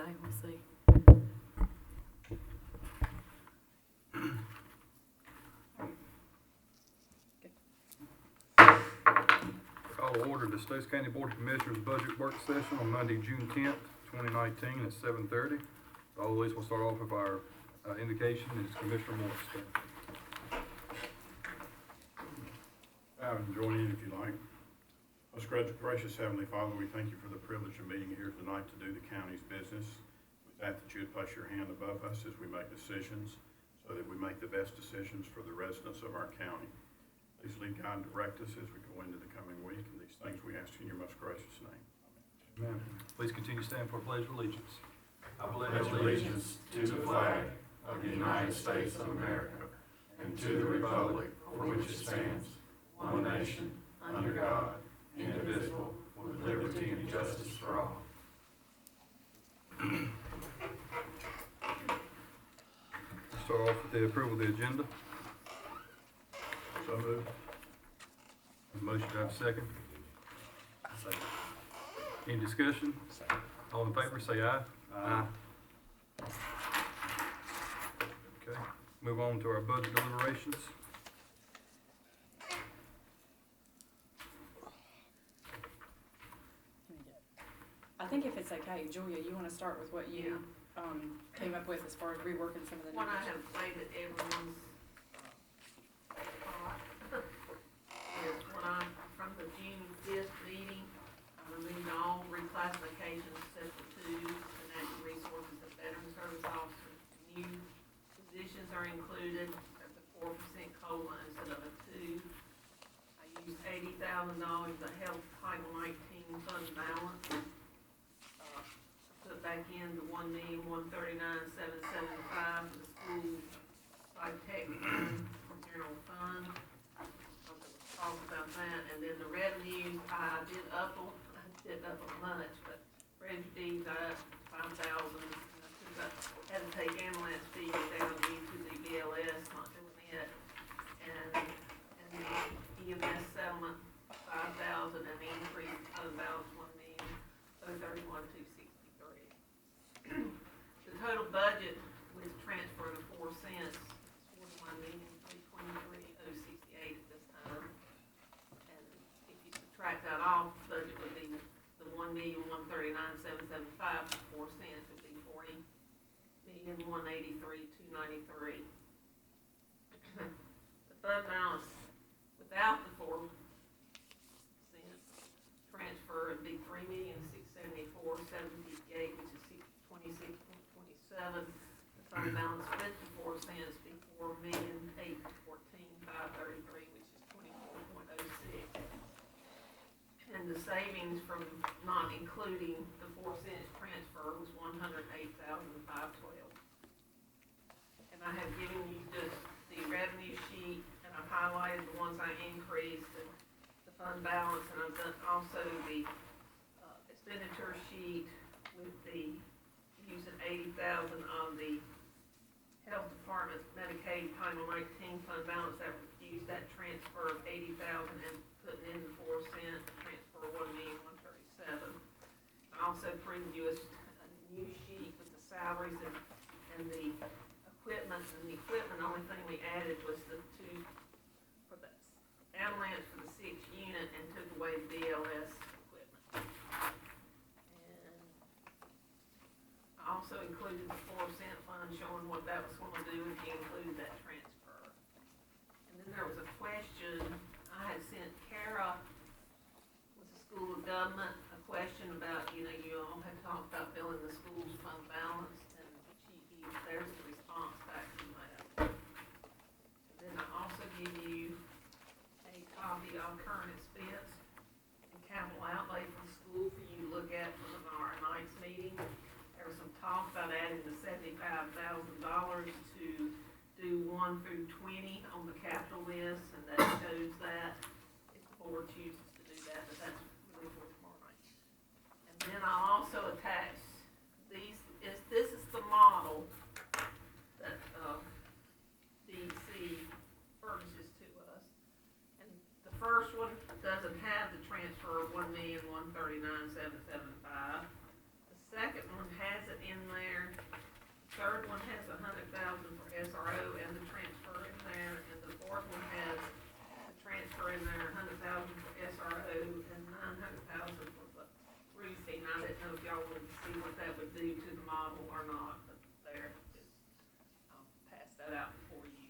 say, we'll see. Call to order the Stokes County Board of Commissioners Budget Work Session on Monday, June 10th, 2019 at 7:30. Always we'll start off with our indication is Commissioner Morris. I would join in if you like. Most gracious Heavenly Father, we thank you for the privilege of meeting here tonight to do the county's business. We ask that you would place your hand above us as we make decisions so that we make the best decisions for the residents of our county. Please lead, guide, and direct us as we go into the coming week, and these things we ask in your most gracious name. Amen. Please continue to stand for a pledge of allegiance. I pledge allegiance to the flag of the United States of America and to the republic for which it stands, one nation, under God, indivisible, with liberty and justice for all. Start off with the approval of the agenda. So moved. Motion to have a second. Any discussion? All in favor, say aye. Aye. Okay, move on to our budget deliberations. I think if it's okay, Julia, you want to start with what you came up with as far as reworking some of the What I numbers? have played at everyone's thought is when from the June 5th meeting, I removed all reclassifications except for two, the natural resources and veteran service officer. New positions are included at the 4% COLA instead of a 2. I used $80,000 to help Title 19 fund balance. Put back in the $1,139,775 for the school site tech fund from general fund. Talk about that, and then the revenues, I didn't up them much, but revenue deeds I up 5,000. Had to take ambulance fees down into the BLS, not doing it, and the EMS settlement 5,000, and the increase of balance $1,031,263. The total budget with transfer of 4 cents, $41,323,068 at this time. And if you subtract that off, the budget would be the $1,139,775, 4 cents would be $40,183,293. The fund balance without the 4 cents transfer would be $3,674,758, which is 26.27. The fund balance with the 4 cents be $4,814,533, which is 24.06. And the savings from not including the 4 cents transfer was $108,512. And I have given you just the revenue sheet, and I've highlighted the ones I increased, and the fund balance, and I've done also the expenditure sheet with the using $80,000 on the health department's Medicaid Title 19 fund balance that refused that transfer of $80,000 and putting in the 4 cent transfer $1,137,000. I also printed you a new sheet with the salaries and the equipment. And the equipment, the only thing we added was the 2 for the ambulance for the 6th unit and took away the BLS equipment. And I also included the 4 cent fund showing what that was going to do if you included that transfer. And then there was a question I had sent Kara with the School of Government, a question about, you all had talked about filling the school's fund balance, and there's the response back from that. And then I also give you a copy of current expense and capital outlay for the school for you to look at for our night's meeting. There was some talk about adding the $75,000 to do 1 through 20 on the capital list, and that shows that if the board chooses to do that, but that's really for tomorrow night. And then I'll also attach these. This is the model that DC furnishes to us, and the first one doesn't have the transfer of $1,139,775. The second one has it in third one has $100,000 for SRO and the transfer in there, and the fourth one has the transfer in there, $100,000 for SRO and $900,000 for the roofing. I didn't know if y'all wanted to see what that would do to the model or not, but there, I'll pass that out for you.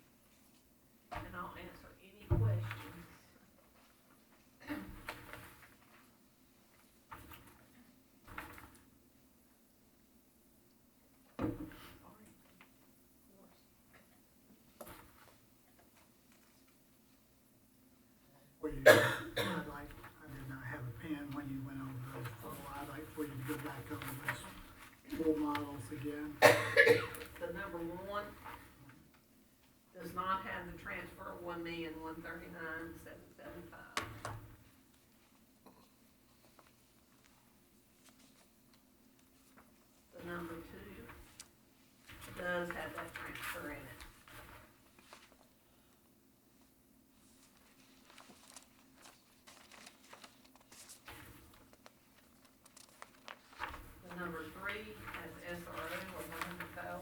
And I'll answer any questions. For you, I did not have a pen when you went over those four. I'd like for you to go back over those four models again. The number one does not have the transfer of $1,139,775. The number two does have that transfer in it. The number three has SRO of $100,000.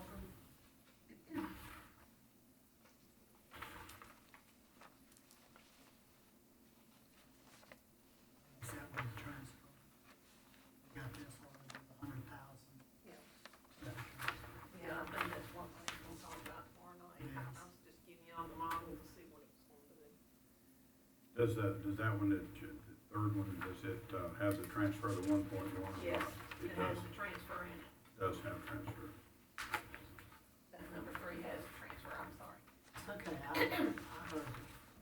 Is that what the transfer? You got this already, the 100,000. Yeah. That transfer. Yeah, I think that's one thing we'll talk about tomorrow night. Yes. I was just giving y'all the model to see what it was going to do. Does that one, the third one, does it have the transfer to 1.1? Yes, It it has does, the transfer in it. does have transfer. That number three has the transfer, I'm sorry. It's okay, I heard you.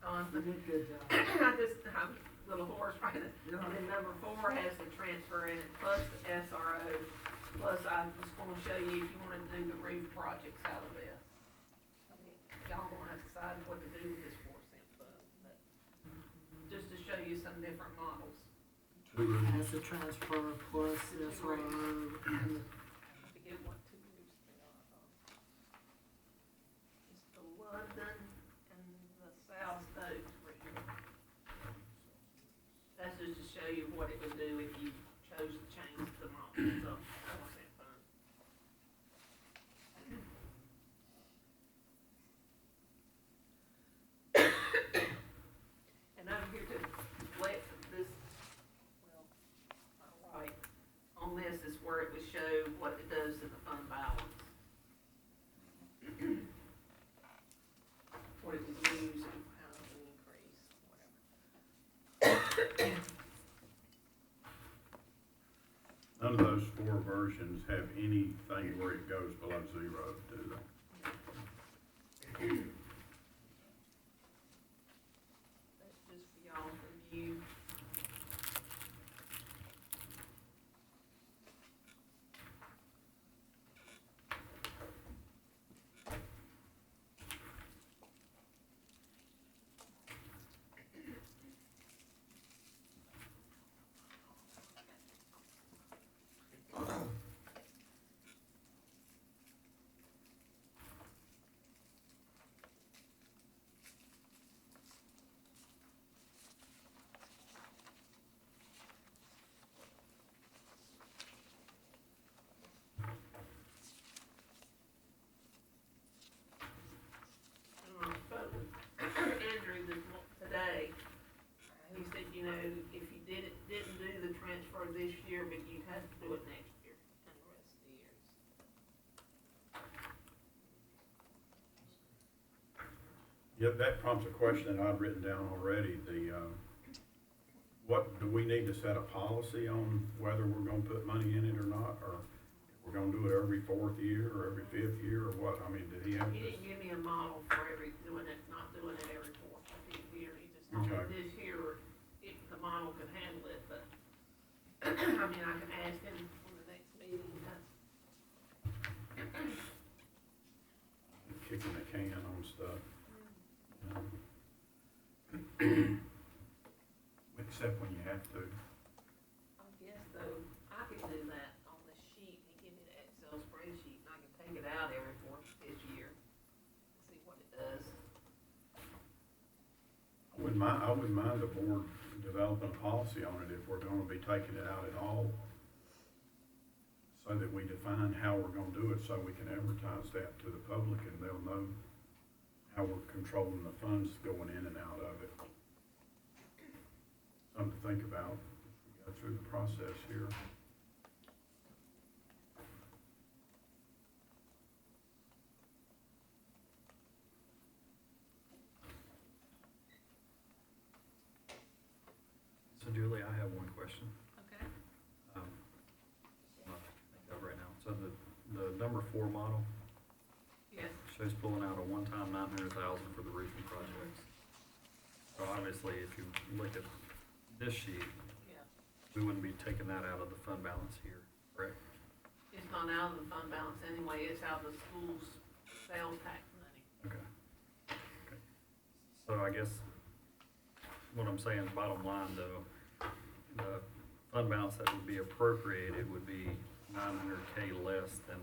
You did good job. I'm a little hoarse right now. And then number four has the transfer in it, plus the SRO, plus I'm just gonna show you if you wanna do the roof projects out of this. I mean, y'all gonna have to decide what to do with this 4 cent fund, but just to show you some different models. Has the transfer plus SRO and the I forget what two roofs they are. It's the London and the South Stokes roof. That's just to show you what it would do if you chose to change the model, so, 4 cent fund. And I'm here to let this, well, right, on this is where it would show what it does to the fund balance. What it was used and how it would increase, whatever. None of those four versions have anything where it goes below zero, do they? That's just for y'all's review. Andrew today, he said, you know, if you didn't do the transfer this year, but you have to do it next year and the rest of the years. Yep, that prompts a question that I've written down already. What, do we need to set a policy on whether we're gonna put money in it or not? Or if we're gonna do it every 4th year or every 5th year or what? I mean, did he have He this? didn't give me a model for not doing it every 4th or 5th year. He just told me Okay. this year, if the model could handle it, but, I mean, I can ask him on the next meeting. Kicking the can on stuff. Except when you have to. I guess though, I could do that on the sheet, he give me the Excel spreadsheet, and I can take it out every 4th, 5th year, and see what it does. I wouldn't mind the board developing a policy on it if we're gonna be taking it out at all. so that we define how we're gonna do it, so we can advertise that to the public and they'll know how we're controlling the funds going in and out of it. Something to think about as we go through the process here. So Julie, I have one question. Okay. Um, I'll think of right now. So the number 4 model Yes. shows pulling out a one-time 900,000 for the roofing projects. So obviously, if you look at this sheet, Yeah. we wouldn't be taking that out of the fund balance here, correct? It's not out of the fund balance anyway, it's out of the school's sales tax money. Okay. Okay. So I guess what I'm saying, bottom line though, the fund balance that would be appropriated would be 900K less than,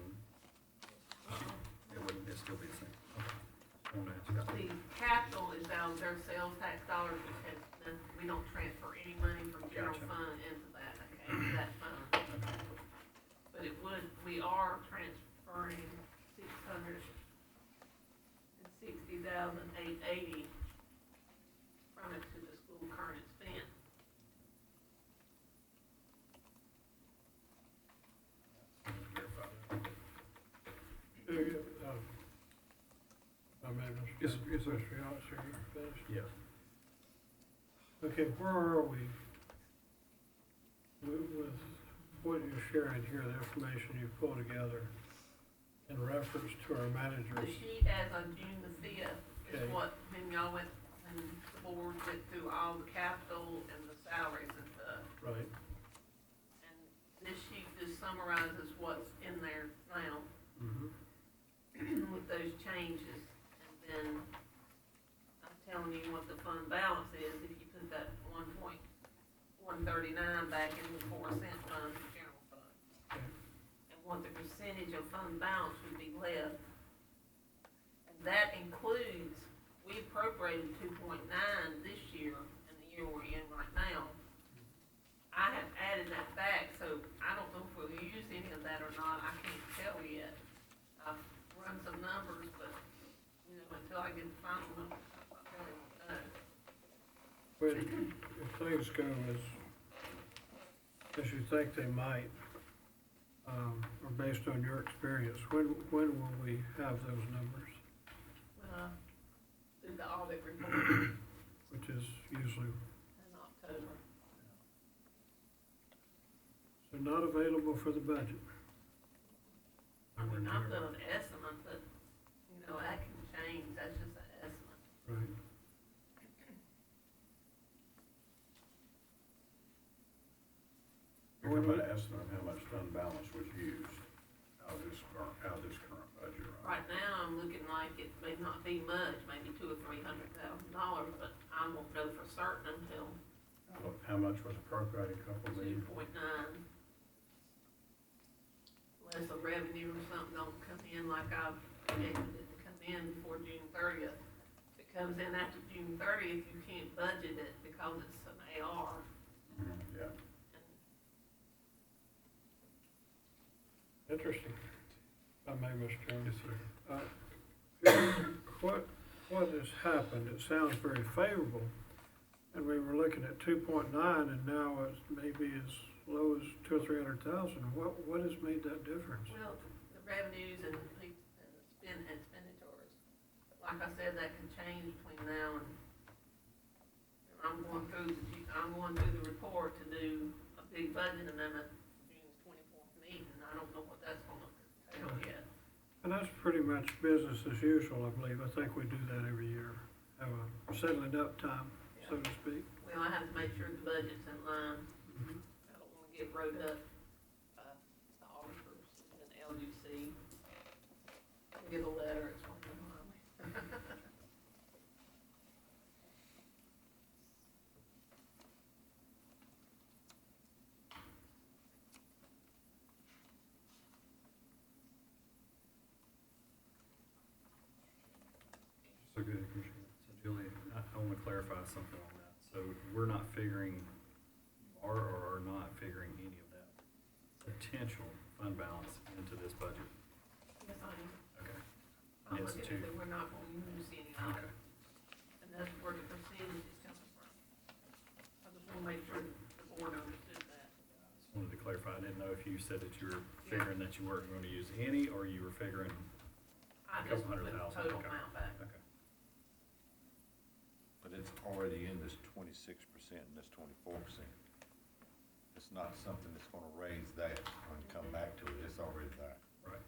it'd still be the same. Okay. I wanna ask that. The capital is out of their sales tax dollars, which has, we don't transfer any money from general Gotcha. fund into that, okay, into that fund. Okay. But it would, we are transferring $660,880 from it to the school current expense. I mean, Yes, Mr. yes, sir. Mr. Officer, you finished? Yes. Okay, where are we with what you're sharing here, the information you pulled together in reference to our The managers? sheet as of June the 5th is Okay. what, when y'all went, and the board went through all the capital and the salaries and stuff. Right, And this sheet just summarizes what's in there now with those changes. And then I'm telling you what the fund balance is if you put that 1.139 back in the 4-cent fund, the general fund. okay, And what the percentage of fund balance would be left. And that includes, we appropriated 2.9 this year, in the year we're in right now. I have added that back, so I don't know if we'll use any of that or not, I can't tell yet. I've run some numbers, but, you know, until I get the final numbers, I really won't know. but if things go as you think they might, or based on your experience, when will we have those numbers? Through the audit report Which is usually, in October. so not available for the budget. I mean, I've done an estimate, but, you know, that can change, that's just an estimate. Right. You're talking about an estimate of how much fund balance was used out of this current budget, right? Right now, I'm looking like it may not be much, maybe $200,000 or $300,000, but I won't know for certain until How much was appropriated, couple million? 2.9. Unless a revenue or something don't come in like I've projected it to come in before June 30th. If it comes in after June 30th, you can't budget it because it's an AR. Yeah. Interesting. If I may, Mr. Chairman. Yes, sir. What has happened, it sounds very favorable, and we were looking at 2.9, and now it's maybe as low as 200,000 or 300,000. What has made that difference? Well, the revenues and expenditures, like I said, that can change between now and I'm going through the report to do a big budget amendment June 24th meeting. I don't know what that's gonna entail yet. And that's pretty much business as usual, I believe. I think we do that every year, have a settling up time, so to speak. Well, I have to make sure the budget's in line. I don't wanna get wrote up by the auditors and LUC. I'll get a letter, it's gonna come my way. So good, Commissioner. So Julie, I want to clarify something on that. So we're not figuring, or are not figuring any of that potential fund fund balance into this budget? Yes, I am. Okay. I'm Yes, looking two. at that we're not gonna use any of Okay. it, and that's where the percentage is coming from. I just wanna make sure the board understood that. Just wanted to clarify, I didn't know if you said that you were figuring that you weren't gonna use any, or you were figuring, I Couple just put the $100,000, total okay. amount back. okay. But it's already in this 26% and this 24%. It's not something that's gonna raise that and come back to it, it's already there. Right,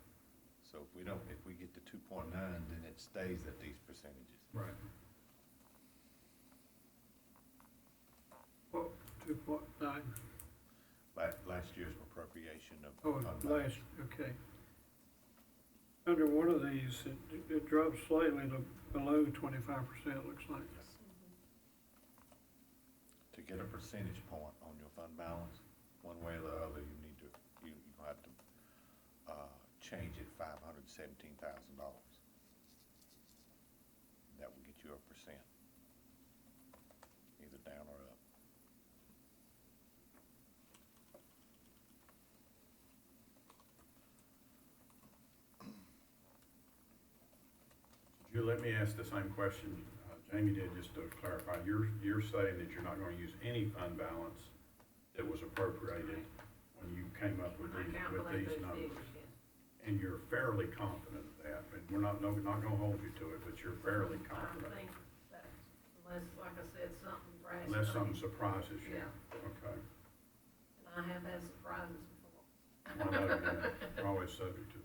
So if we get to 2.9, then it stays at these percentages. right. What, 2.9? Last year's appropriation of. Oh, fund balance. last, okay. Under one of these, it drops slightly to below 25%, looks like. To get a percentage point on your fund balance, one way or the other, you have to, change it $517,000. That will get you a percent, either down or up. Julie, let me ask the same question Jamie did, just to clarify. You're saying that you're not gonna use any fund balance that was appropriated when you came up with When I these calculate those numbers? figures, yes. And you're fairly confident of that, and we're not gonna hold you to it, but you're fairly I confident, think that, unless, like I said, something drastic. unless something surprises you. Yeah, Okay. and I have had surprises before. Well, no, you're always subject to that.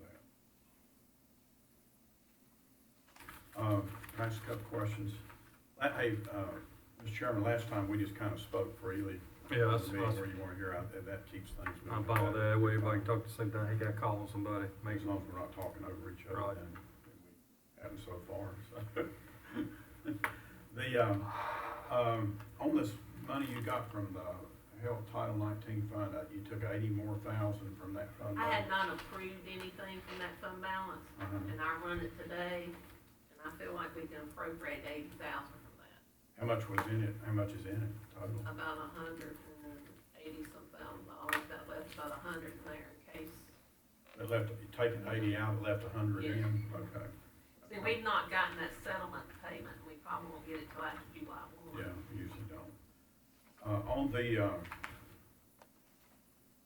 Can I ask a couple questions? Hey, Mr. Chairman, last time we just kind of spoke freely. Yeah, that's- Where you weren't here, that keeps things moving. I'm fine with that, way everybody can talk at the same time, he got to call on somebody, As makes long as we're not talking over each other, Right. then we haven't so far, so. On this money you got from the Health Title 19 fund, you took 80 more thousand from that fund. I had balance. not approved anything from that fund balance, Uh-huh. and I run it today, and I feel like we can appropriate 80,000 from that. How much was in it, how much is in it total? About 180-some thousand dollars, that left about 100 in there in case. It left, you taking 80 out, it left 100 Yes. in, okay. See, we've not gotten that settlement payment, and we probably won't get it till after July 1. Yeah, we usually don't.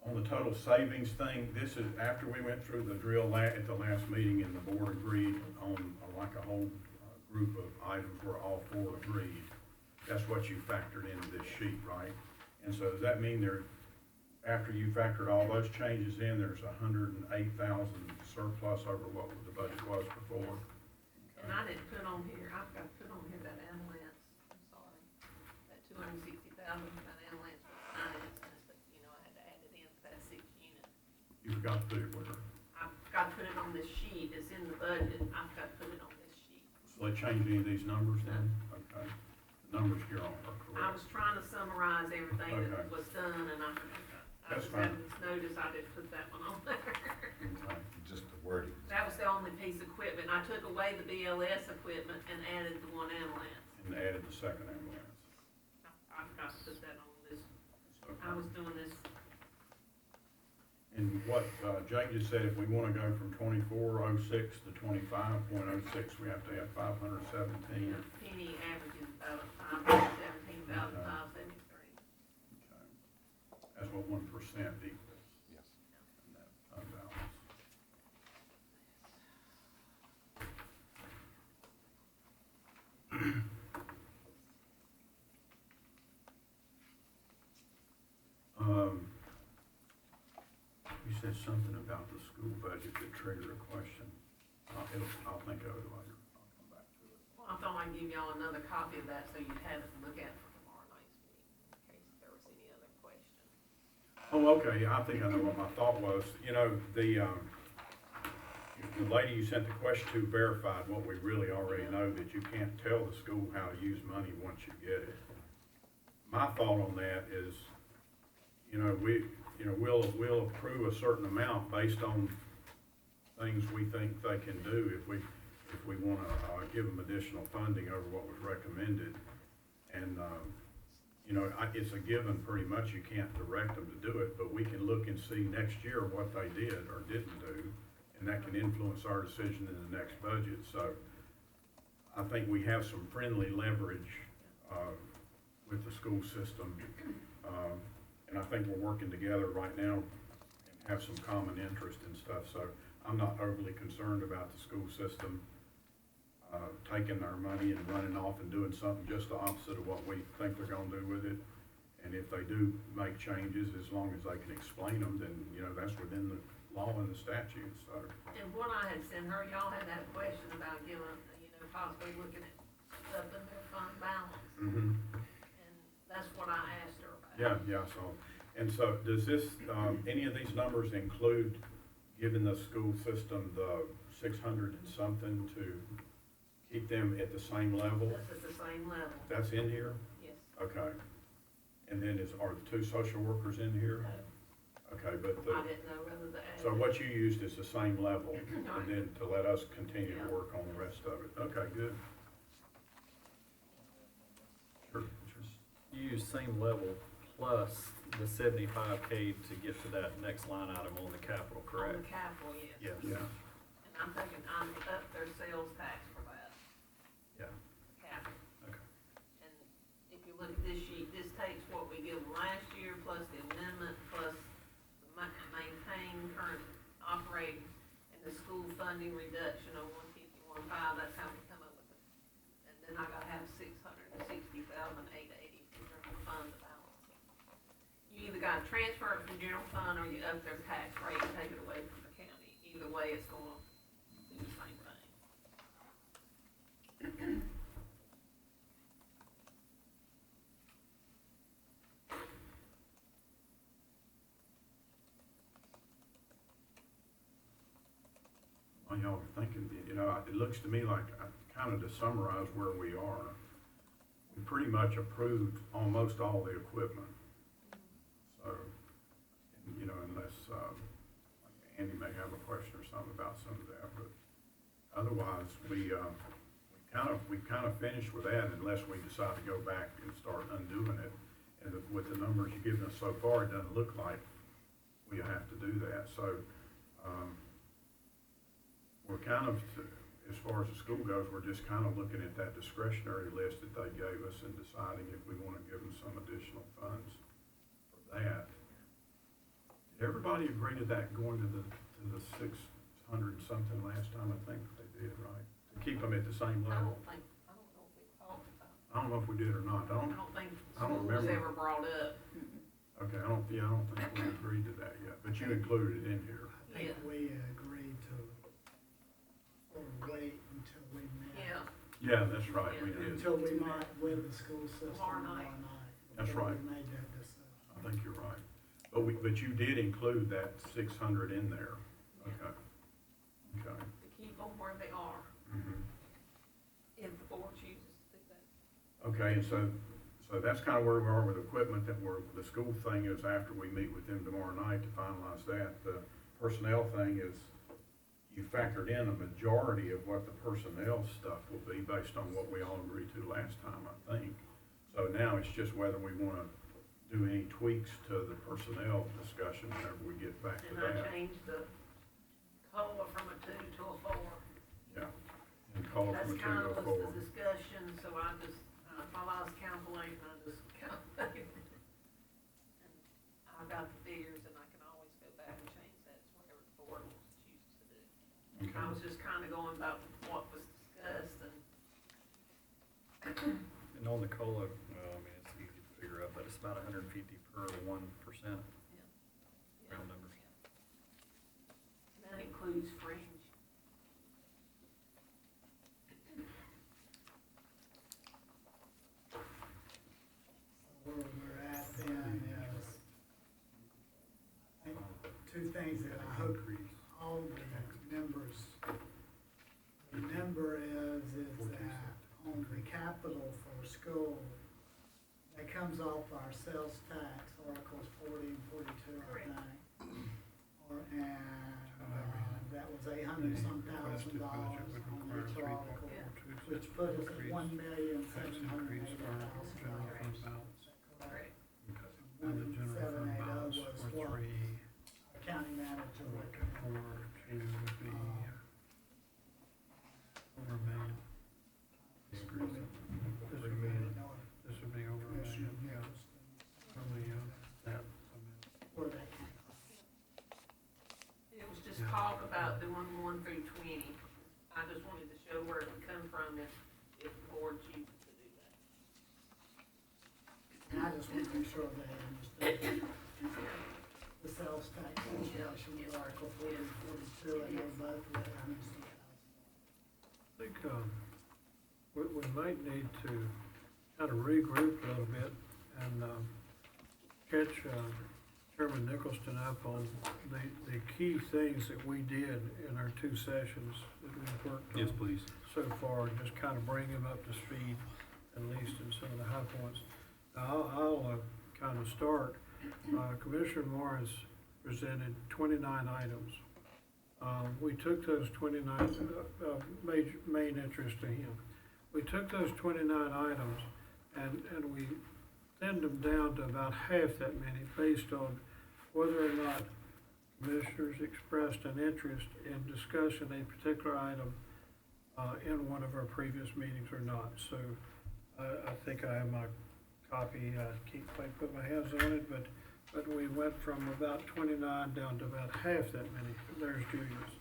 On the total savings thing, this is after we went through the drill at the last meeting and the board agreed on like a whole group of items where all four agreed. That's what you factored into this sheet, right? And so does that mean after you factored all those changes in, there's 108,000 surplus over what the budget was before? And I didn't put on here, I've got to put on here that ambulance, I'm sorry, that 260,000 for that ambulance was finance, but, you know, I had to add it in for that 6th unit. You forgot to put it where? I've got to put it on this sheet, it's in the budget, I've got to put it on this sheet. So they changed any of these numbers then? Okay. The numbers here are correct. I was trying to summarize everything Okay. that was done, and I That's just fine. happened to notice I didn't put that one on there. Okay. Just the wording. That was the only piece of equipment, I took away the BLS equipment and added the one ambulance. And added the second ambulance. I've got to put that on this, Okay. I was doing this, And what, Jake just said, if we wanna go from 2406 to 25.06, we have to have 517. penny averages about 517,573. Okay. That's what 1% equals Yes. in that fund balance. You said something about the school budget that triggered a question. I'll think of it later. I'll come back to it. Well, I thought I'd give y'all another copy of that so you'd have it to look at for tomorrow night's meeting, in case there was any other questions. Oh, okay, I think I know what my thought was. You know, the lady you sent the question to verified what we really already know, that you can't tell the school how to use money once you get it. My thought on that is, we'll approve a certain amount based on things we think they can do if we wanna, give them additional funding over what was recommended. And, you know, it's a given pretty much, you can't direct them to do it, but we can look and see next year what they did or didn't do, and that can influence our decision in the next budget. So I think we have some friendly leverage with the school system, and I think we're working together right now and have some common interest and stuff. So I'm not overly concerned about the school system taking our money and running off and doing something just the opposite of what we think they're gonna do with it. And if they do make changes, as long as they can explain them, then, you know, that's within the law and the statutes, so. And what I had sent her, y'all had that question about giving, you know, possibly looking at stuff in their fund balance. Mhm. And that's what I asked her about. Yeah, so, and so does this, any of these numbers include giving the school system the 600 and something to keep them at the same level? That's at the same level, That's in here? yes. Okay. And then are the 2 social workers in here? Okay, but I didn't know whether to add. so what you used is the same level, and Right. then to let us continue to Yeah. work on the rest of it. Okay, good. Sure. You use same level plus the 75K to get to that next line item on the capital, On correct? the capital, yes. Yes. Yeah, And I'm thinking I'm up their sales tax for that, Yeah, capital. okay. And if you look at this sheet, this takes what we did last year, plus the amendment, plus the maintain current operating, and the school funding reduction of 151.5, that's how we come up with it. And then I gotta have 660,880 in general fund balance. You either gotta transfer it from general fund, or you up their tax rate and take it away from the county. Either way, it's gonna do the same thing. while y'all are thinking, you know, it looks to me like, kind of to summarize where we are, we pretty much approved almost all the equipment. So, you know, unless, like Andy may have a question or something about some of that, but otherwise, we kind of finished with that unless we decide to go back and start undoing it. And with the numbers you've given us so far, it doesn't look like we have to do that. So, we're kind of, as far as the school goes, we're just kind of looking at that discretionary list that they gave us and deciding if we want to give them some additional funds for that. Did everybody agree to that going to the 600 and something last time? I think they did, right? To keep them at the same I level? don't know if we talked about it. I don't know if we did or not. I don't think I don't school was remember. ever brought up. Okay, I don't think we agreed to that yet, but you included it in here. I think Yeah. we agreed to sort of wait until we met. Yeah, Yeah, that's right, we did. Until we met with the school system Tomorrow tomorrow night. night. That's before right. We made that decision. I think you're right. But you did include that 600 in there. Okay. Okay. to keep them where they are, Mhm. if the board chooses to do that. Okay, and so that's kind of where we are with equipment, that the school thing is after we meet with them tomorrow night to finalize that. The personnel thing is, you factored in a majority of what the personnel stuff will be based on what we all agreed to last time, I think. So now it's just whether we want to do any tweaks to the personnel discussion whenever we get back to And I that. changed the COLA from a 2 to a 4. Yeah. And call it That's from a 2 kind to of a was 4. the discussion, so I just, while I was calculating, I just calculated. And I've got the figures, and I can always go back and change that to whatever the board chooses to do. I was just kind of going about what was discussed, and And on the COLA, well, I mean, it's easy to figure out, but it's about 150 per 1%, round numbers. that includes fringe. Where we're at then is, I think, two things that I hope all the members remember is that on the capital for school, that comes off our sales tax, Articles 40 and 42, I think. That was $800-some thousand on each article, which put us at $1,780,000. just want to make sure they understand the sales tax situation with Article 40 and 42, and they're both at $160,000. I think, we might need to kind of regroup a little bit and, catch, Chairman Nicholson up on the key things that we did in our 2 sessions that we've worked on. Yes, please. So far, and just kind of bring him up to speed, at least in some of the high points. Now, I'll kind of start. Commissioner Morris presented 29 items. We took those 29, main interest to him. We took those 29 items and we thinned them down to about half that many based on whether or not commissioners expressed an interest in discussing a particular item in one of our previous meetings or not. So I think I have my copy. I can't quite put my hands on it, but we went from about 29 down to about half that many. There's Julia's.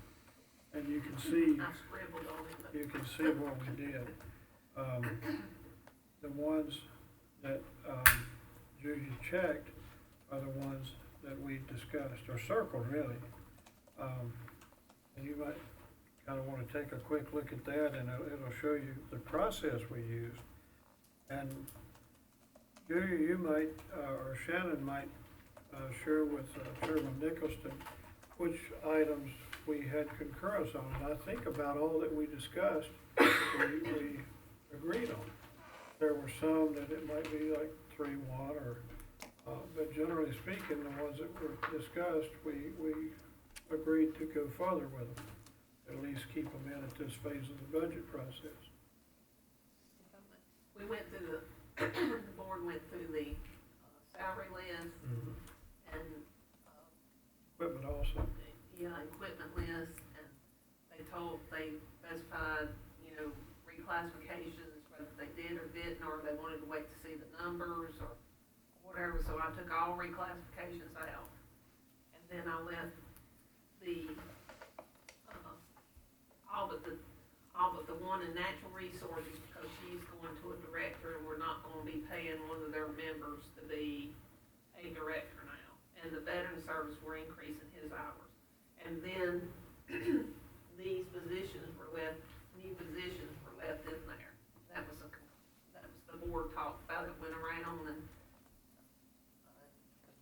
And you can see, I scribbled on it, but. you can see what we did. The ones that Julia checked are the ones that we discussed, or circled really. And you might kind of want to take a quick look at that, and it'll show you the process we used. And Julia, you might, or Shannon might share with Chairman Nicholson which items we had concurrence on. And I think about all that we discussed, we agreed on. There were some that it might be like 3-1, or, but generally speaking, the ones that were discussed, we agreed to go further with them. At least keep them in at this phase of the budget process. We went through the board went through the salary list and, Equipment also. equipment list, and they specified, reclassifications, whether they did or didn't, or they wanted to wait to see the numbers or whatever, so I took all reclassifications out. And then I left all but the one in natural resources, because she's going to a director, and we're not gonna be paying one of their members to be a director now. And the veteran service, we're increasing his hours. And then these positions were left, new positions were left in there. That was the board talked about it, went around and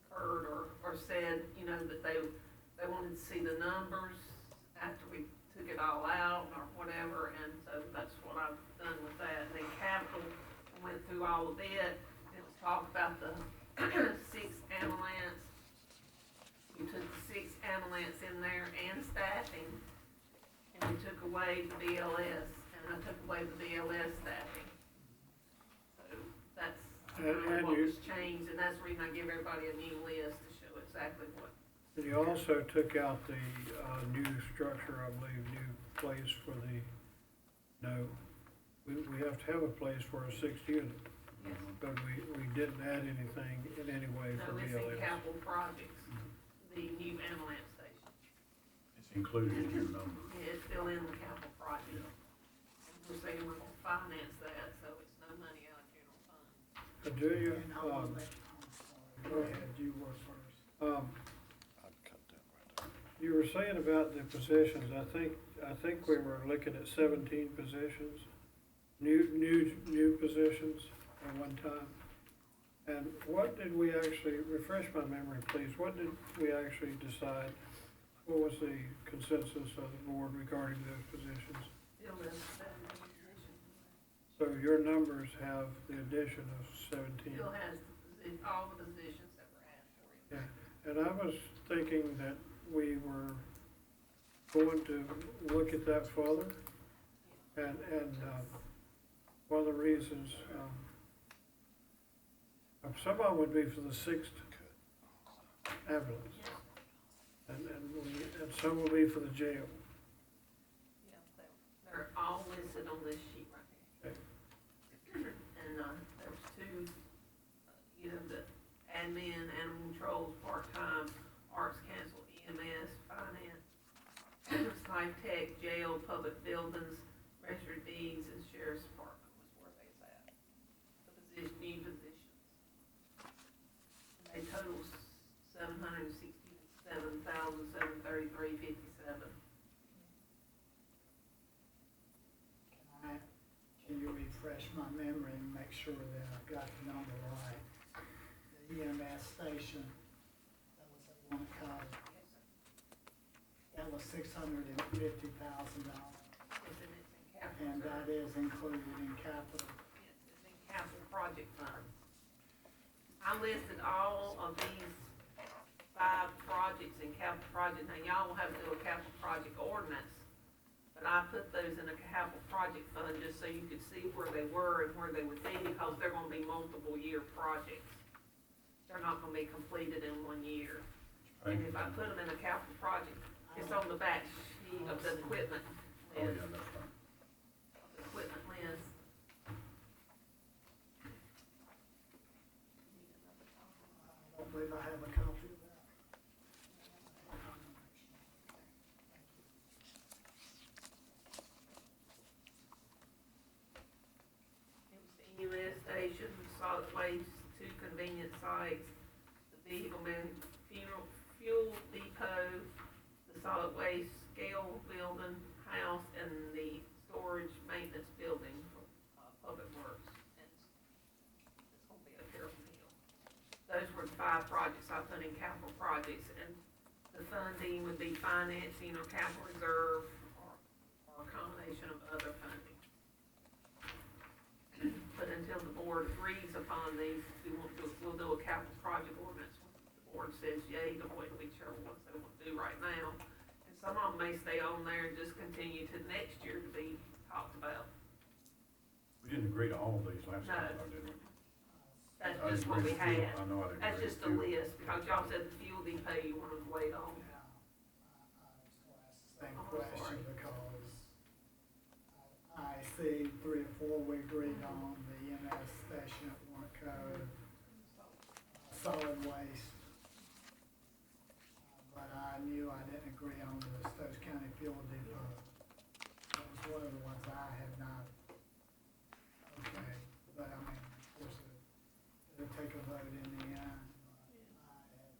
concurred or said, that they wanted to see the numbers after we took it all out or whatever, and so that's what I've done with that. And then capital, went through all of it. It was talked about the 6 ambulance. We took the 6 ambulance in there and staffing, and we took away the BLS, and I took away the BLS staffing. So that's what was changed, and that's the reason I give everybody a new list to show exactly what. You also took out the new structure, I believe, new place for the, we have to have a place for a 6th unit. Yes. But we didn't add anything in any way for No, it's in BLS. capital projects, the new ambulance station. It's included in your number. Yeah, it's still in the capital project. And we're saying we're gonna finance that, so it's no money out of general fund. Julia, And I will let, go ahead, you were first. I'd cut that right there. You were saying about the positions, I think we were looking at 17 positions, new positions at one time. And what did we actually, refresh my memory please, what did we actually decide? What was the consensus of the board regarding those positions? Still in 17 positions. So your numbers have the addition of 17. Still has all the positions that were asked for. Yeah, and I was thinking that we were going to look at that further. And one of the reasons, some of them would be for the 6th ambulance. And some will be for the jail. Yeah, they're all listed on this sheet right here. And, there's 2, the admin, animal controls, part-time, arts council, EMS, finance, life tech, jail, public buildings, registered deeds, and sheriff's department was where they was at. The new positions. totals $767,733.57. Can you refresh my memory and make sure that I've got the number right? The EMS station, that was at one code, that was $650,000, and that is included in capital. Yes, it's in capital project fund. I listed all of these 5 projects in capital project. Now, y'all will have to do a capital project ordinance, but I put those in a capital project fund just so you could see where they were and where they would be, because they're gonna be multiple year projects. They're not gonna be completed in 1 year. And if I put them in a capital project, it's on the back sheet of the equipment Oh, yeah, list. that's right. The equipment list. I don't believe I have a copy of that. It was the EUS station, solid waste, 2 convenience sites, the fuel depot, the solid waste scale building, house, and the storage maintenance building for, public works. It's gonna be a terrible deal. Those were the 5 projects I put in capital projects, and the funding would be financing or capital reserve, or a combination of other funding. But until the board agrees upon these, we'll do a capital project ordinance. The board says yay to whichever ones they want to do right now. And some of them may stay on there and just continue to next year to be talked about. We didn't agree to all of these last time, No. though, did we? That's I just didn't what we agree to fuel. had. I know I didn't That's agree just to a fuel. list, because y'all said the fuel depot you wanted to wait on. Yeah, I was gonna ask the same Oh, question sorry. because I see 3 or 4 we agreed on, the EMS station at one code, solid waste. But I knew I didn't agree on the Stokes County Fuel Depot. That was one of the ones I had not, okay, but I mean, of course, it'll take a vote in the end. But I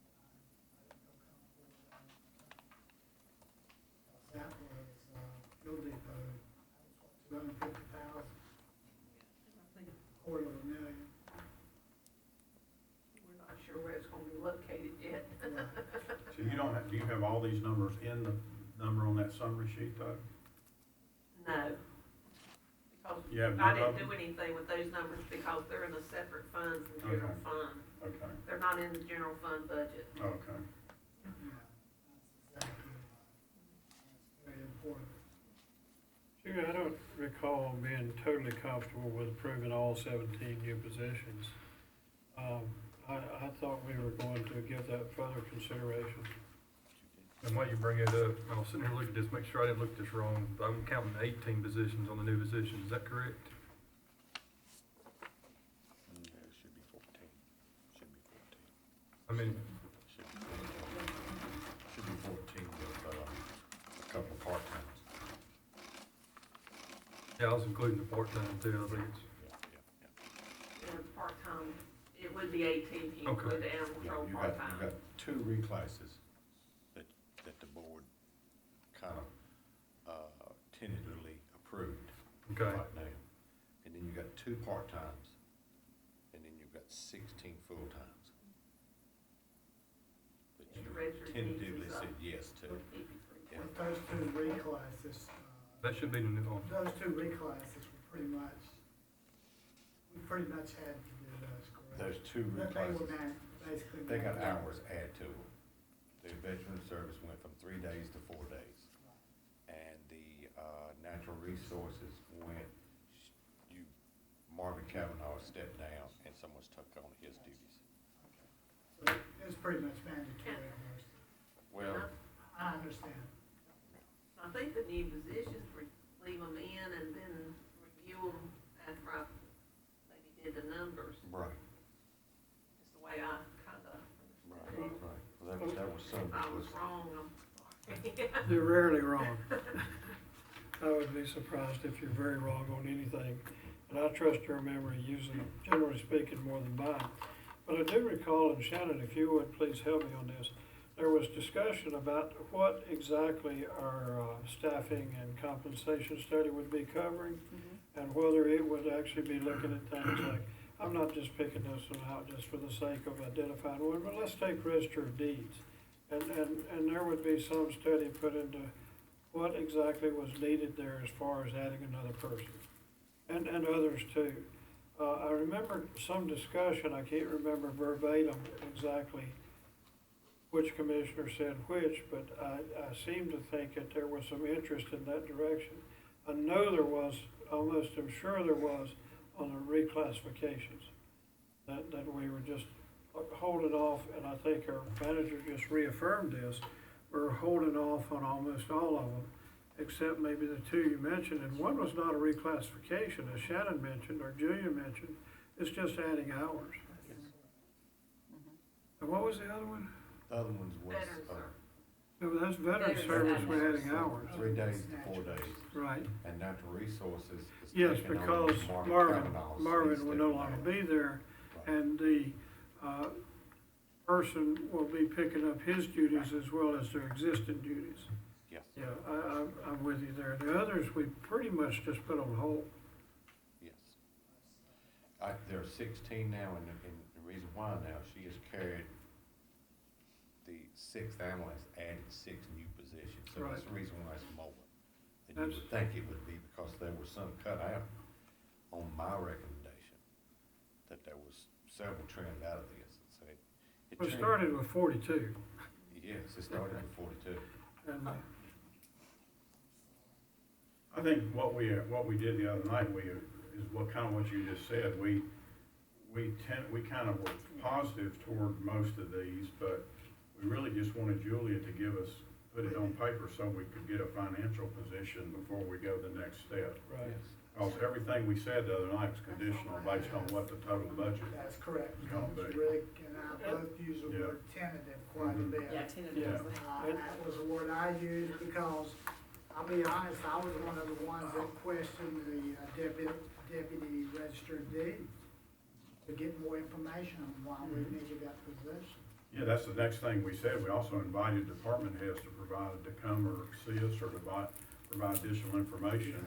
didn't feel comfortable with that. That was, Fuel Depot, that was what, 250,000, $250,000. We're not sure where it's gonna be located yet. So you don't have, do you have all these numbers in the number on that summary sheet, though? No. Because You have I none of didn't do them? anything with those numbers because they're in a separate funds, the general Okay. fund. Okay, They're not in the general fund budget. okay. Yeah, that's exactly right. That's very important. Sugar, I don't recall being totally comfortable with approving all 17 new positions. I thought we were going to give that further consideration. And while you bring it up, I was sitting here looking at this, make sure I didn't look at this wrong. I'm counting 18 positions on the new positions, is that correct? Yeah, it should be 14. Should be 14. I mean, Should be 14 with, a couple of part-times. yeah, I was including the part-time too, I think it's, Yeah. And part-time, it would be 18 if you Okay. include the animal Yeah, control you part-time. got 2 reclasses that the board kind of, tentatively approved. okay. Right now. And then you got 2 part-times, and then you've got 16 full-times. That And the you registered tentatively nurses, said yes to. would be 53. Yeah. With those 2 reclasses, That should be the new one. those 2 reclasses were pretty much, we pretty much had to do those, correct? Those 2 But they were reclasses, basically. they got hours added to them. The veteran service went from 3 days to 4 days. And the, natural resources went, Marvin Kavanaugh stepped down and someone's took on his duties. So it was pretty much mandatory almost. Well, I understand. I think the new positions, leave them in and then review them after I maybe did the numbers, right, just the way I kinda, right. Well, that was some, if I was was, wrong, I'm sorry. You're rarely wrong. I would be surprised if you're very wrong on anything, and I trust your memory usually, generally speaking, more than mine. But I do recall, and Shannon, if you would please help me on this, there was discussion about what exactly our staffing and compensation study would be covering, and whether it would actually be looking at things like, I'm not just picking this one out just for the sake of identifying one, but let's take register of deeds. And there would be some study put into what exactly was needed there as far as adding another person, and others too. I remember some discussion, I can't remember verbatim exactly which commissioner said which, but I seem to think that there was some interest in that direction. I know there was, almost I'm sure there was, on the reclassifications, that we were just holding off, and I think our manager just reaffirmed this, we're holding off on almost all of them, except maybe the two you mentioned, and one was not a reclassification, as Shannon mentioned, or Julia mentioned, it's just adding hours. And what was the other one? The other ones was, No, that's veteran service, we're adding hours. 3 days to 4 days. Right. And natural resources is Yes, taking on because Kavanaugh's Marvin will no step longer down. be there, Right. and the person will be picking up his duties as well as their existing duties. Yes. Yeah, I'm with you there. The others, we pretty much just put on hold. Yes. There are 16 now, and the reason why now, she has carried the 6th analyst, added 6 new positions. So that's the reason why it's more than you would think it would be, because there was some cut out on my recommendation, that there was several trimmed out of this. So it We trimmed- started with 42. Yes, it started with 42. And I think what we did the other night, is what you just said, we kind of were positive toward most of these, but we really just wanted Julia to put it on paper so we could get a financial position before we go the next step. Right. Yes. Because everything we said the other night was conditional based on what the total budget. That's correct. It's gonna be. Rick and I both use the word tentative quite a bit. Yeah, tentative. Yeah. That was the word I used because, I'll be honest, I was one of the ones that questioned the deputy registered deed to get more information on why we needed that position. Yeah, that's the next thing we said. We also invited department heads to come or see us or to provide additional information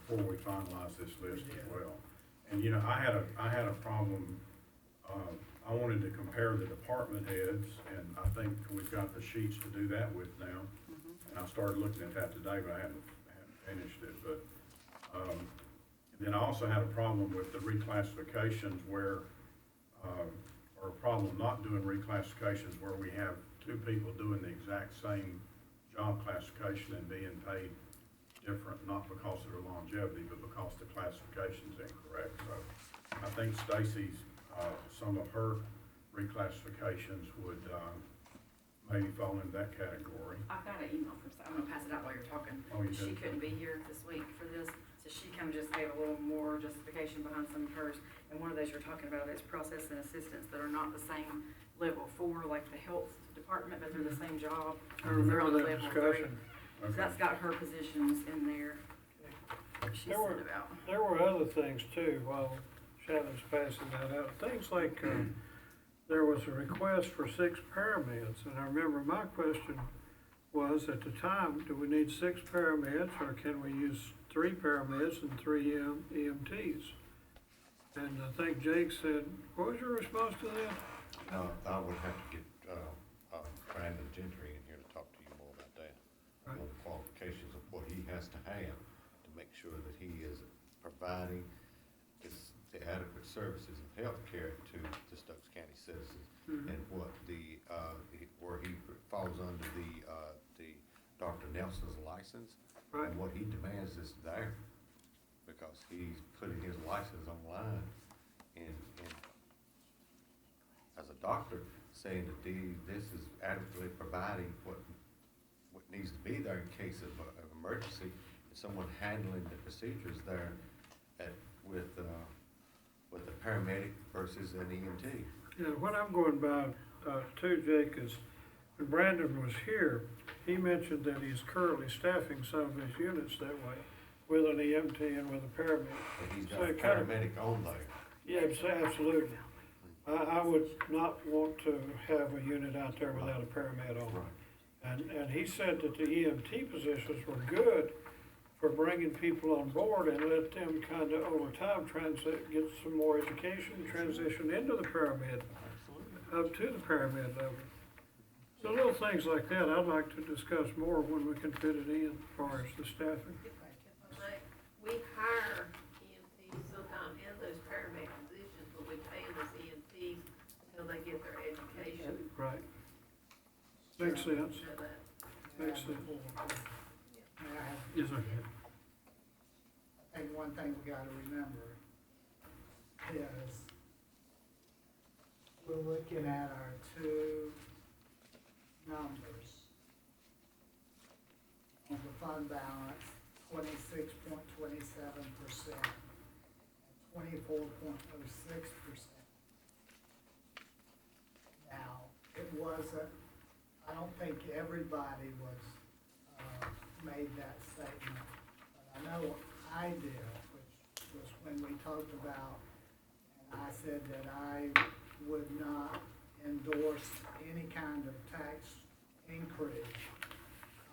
before we finalize this list as well. And, you know, I had a problem, I wanted to compare the department heads, and I think we've got the sheets to do that with now. And I started looking at that today, but I hadn't finished it, but, and then I also had a problem with the reclassifications where, or a problem not doing reclassifications where we have 2 people doing the exact same job classification and being paid different, not because of their longevity, but because the classification's incorrect. So I think Stacy's, some of her reclassifications would, maybe fall into that category. I've got an email from, I'm gonna pass it out while you're talking. Oh, you She do? couldn't be here this week for this, so she kind of just gave a little more justification behind some of hers. And one of those you're talking about is process and assistants that are not the same level 4, like the health department, but they're the same job. I They're remember on the that level 3. discussion. So that's got her positions in there. She There were- sent about. There were other things too, while Shannon's passing that out. Things like, there was a request for 6 paramedics, and I remember my question was at the time, do we need 6 paramedics, or can we use 3 paramedics and 3 EMTs? And I think Jake said, what was your response to that? I would have to get, Brandon Gentry in here to talk to you more about that. Right. On the qualifications of what he has to have to make sure that he is providing the adequate services of health care to Stokes County citizens. And what where he falls under the Dr. Nelson's license. Right. And what he demands is there, because he's putting his license online and as a doctor, saying that this is adequately providing what needs to be there in case of an emergency, and someone handling the procedures there with the paramedic versus an EMT. Yeah, what I'm going by, too, Jake, is when Brandon was here, he mentioned that he's currently staffing some of his units that way, with an EMT and with a paramedic. And he's So got a it kind of- paramedic on there. Yeah, absolutely. I would not want to have a unit out there without a paramedic on. And he said that the EMT positions were good for bringing people on board and let them kind of over time get some more education, transition into the paramedic, up to the paramedic level. So little things like that, I'd like to discuss more when we can fit it in as far as the staffing. Like, we hire EMTs sometimes in those paramedic positions, but we pay those EMTs until they get their education. Right. Makes sense. You know that. Makes sense. Yes, sir. I think one thing we gotta remember is we're looking at our two numbers. On the fund balance, 26.27% and 24.06%. Now, it wasn't, I don't think everybody made that statement, but I know I did, which was when we talked about, and I said that I would not endorse any kind of tax increase.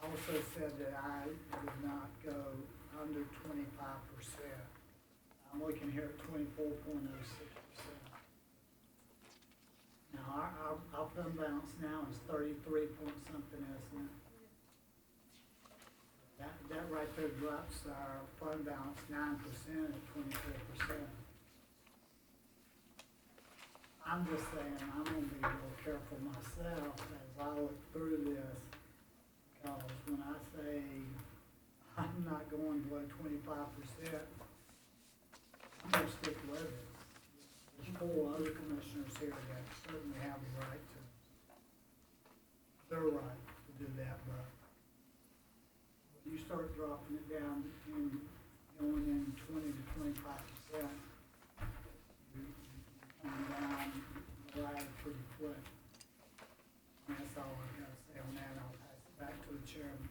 I also said that I would not go under 25%. I'm looking here at 24.06%. Now, our fund balance now is 33 point something, isn't it? That right there drops our fund balance 9% at 24%. I'm just saying, I'm gonna be real careful myself as I look through this, because when I say I'm not going below 25%, I'm gonna stick with it. There's 4 other commissioners here that certainly have the right to, their right to do that, but when you start dropping it down and going in 20 to 25%, you're coming down the ladder pretty quick. And that's all I've got to say on that. I'll pass it back to the chairman.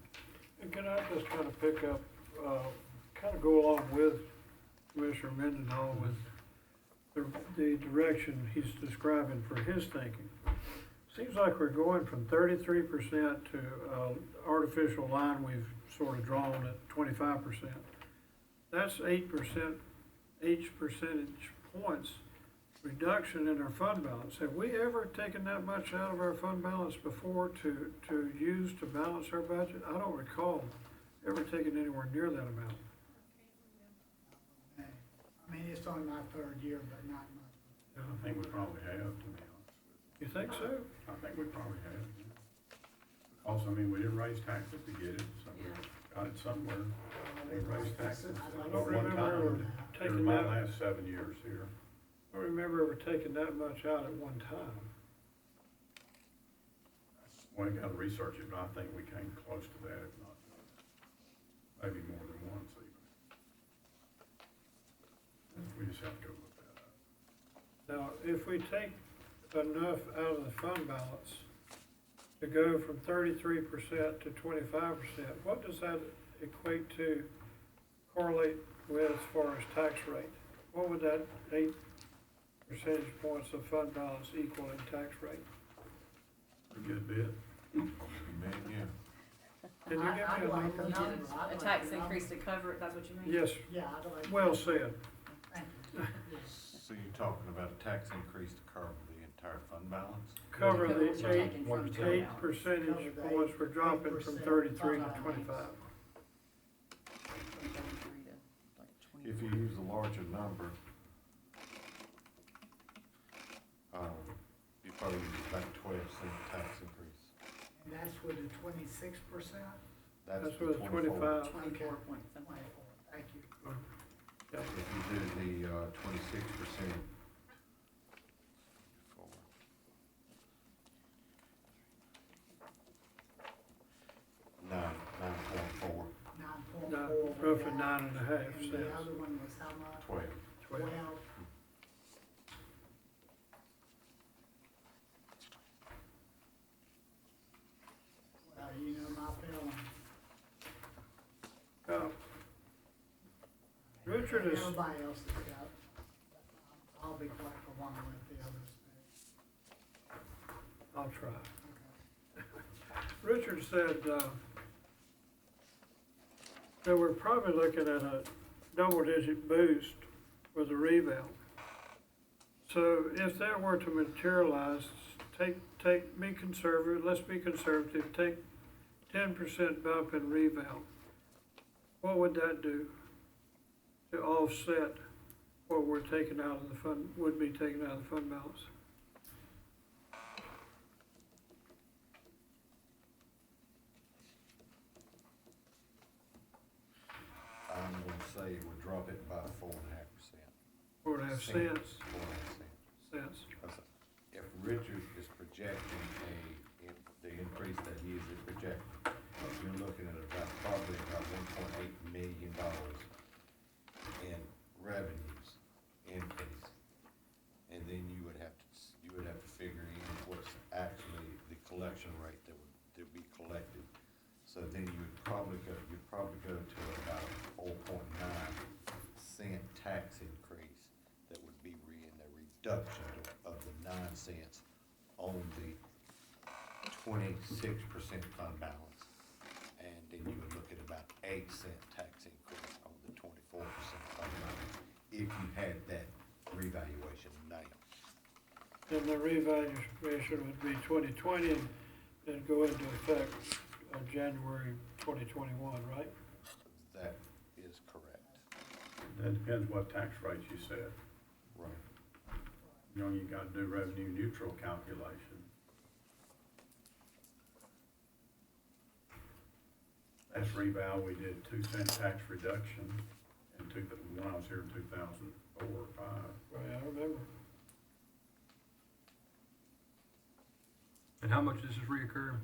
And can I just kind of pick up, kind of go along with Commissioner Mendenhall with the direction he's describing for his thinking. Seems like we're going from 33% to artificial line we've sort of drawn at 25%. That's 8%, each percentage points reduction in our fund balance. Have we ever taken that much out of our fund balance before to use to balance our budget? I don't recall ever taking anywhere near that amount. I mean, it's only my 3rd year, but not much. I think we probably have, to be honest with You think so? you. I think we probably have. Yeah. Because, I mean, we didn't raise taxes to get it, so we got it somewhere. We raised taxes I at don't one remember time taking during my that. last 7 years here. I don't remember ever taking that much out at one time. Well, I gotta research it, but I think we came close to that, if not, maybe more than once even. We just have to go look that up. Now, if we take enough out of the fund balance to go from 33% to 25%, what does that equate to, correlate with as far as tax rate? What would that 8 percentage points of fund balance equal in tax rate? A good bit. Man, yeah. Can you give me I'd a like number? the number. I'd A like tax the number. increase to cover it, that's what you mean? Yes, Yeah, I'd like. well said. Thank you. So you're talking about a tax increase to cover the entire fund balance? Cover Cover what the you're taking from the fund 8 balance. percentage points we're dropping from 33 to 25. If you use a larger number, you probably use about 12% tax increase. And that's with the 26%? That's the with 25. 24 point something. 24, thank you. If you do the 26%. Nine point four. 9.4. Roughly 9.5 And cents. the other one was how much? 12. 12. Well, you know my feeling. Richard is, Everybody else has got, I'll be quite for one with the others. I'll try. Richard said, that we're probably looking at a double-digit boost for the revale. So if that were to materialize, be conservative, let's be conservative, take 10% bump in revale. What would that do to offset what we're taking out of the fund, would be taken out of the fund balance? I'm gonna say it would drop it by 4.5%. 4.5 cents. 4.5 cents. If Richard is projecting the increase that he is projecting, you're looking at probably about $1.8 million in revenues increase. And then you would have to figure in what's actually the collection rate that would to be collected. So then you'd probably go to about a 4.9 cent tax increase that would be in a reduction of the 9 cents on the 26% fund balance. And then you would look at about 8 cent tax increase on the 24% fund balance if you had that revaluation now. Then the revaluation would be 2020 and go into effect January 2021, right? That is correct. That depends what tax rates you set. Right. You know, you gotta do revenue neutral calculation. Last reval, we did 2 cent tax reduction when I was here in 2004 or 5. Right, I remember. And how much is this reoccurring?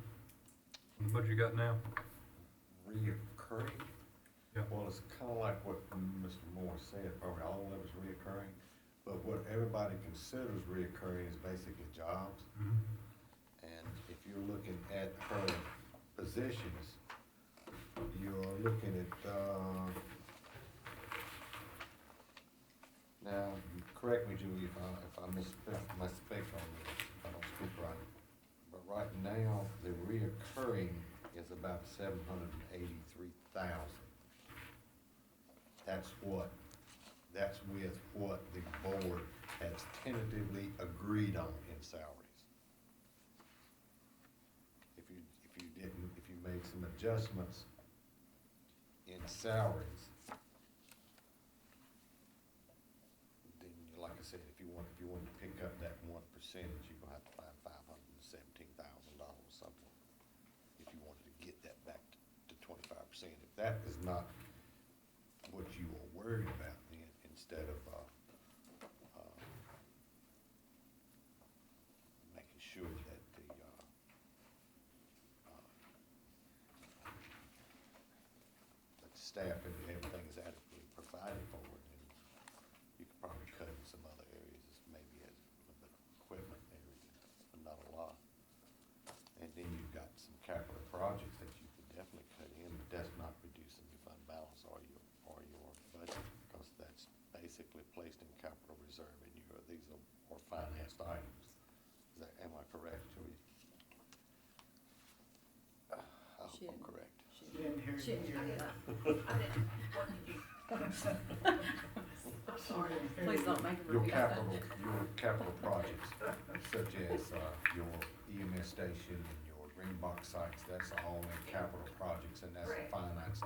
The budget you got now? Reoccurring? Yeah. Well, it's kind of like what Mr. Moore said, probably all of it is reoccurring, but what everybody considers reoccurring is basically jobs. Mm-hmm. And if you're looking at her positions, you're looking at, now, correct me, Julie, if I misspeak on this, if I don't speak right. But right now, the reoccurring is about 783,000. That's with what the board has tentatively agreed on in salaries. If you made some adjustments in salaries, then like I said, if you want to pick up that 1%, you're gonna have to find $517,000 somewhere. If you wanted to get that back to 25%, if that is not what you are worried about, then instead of making sure that the staff and everything is adequately provided for, then you could probably cut in some other areas, maybe as a bit of equipment areas, but not a lot. And then you've got some capital projects that you could definitely cut in, but that's not reducing your fund balance or your budget, because that's basically placed in capital reserve, and these are financed items. Am I correct, Julie? I hope I'm correct. She didn't hear Shit, you. I didn't, what did you? I'm sorry. Please don't make me Your repeat that. capital projects, such as your EMS station and your green box sites, that's all in capital projects, and that's a financed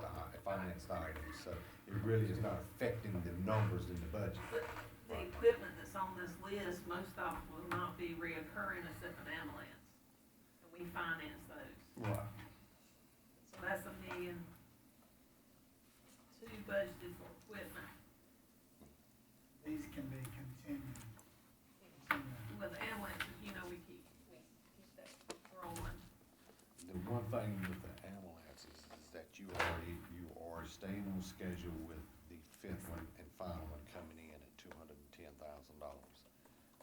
item. So it really is not affecting the numbers in the budget. But the equipment that's on this list, most of it will not be reoccurring except an ambulance. And we finance those. Right. So that's $1.2 million budgeted for equipment. These can be continued. With ambulances, we keep that rolling. The one thing with the ambulances is that you are staying on schedule with the 5th one and final one coming in at $210,000.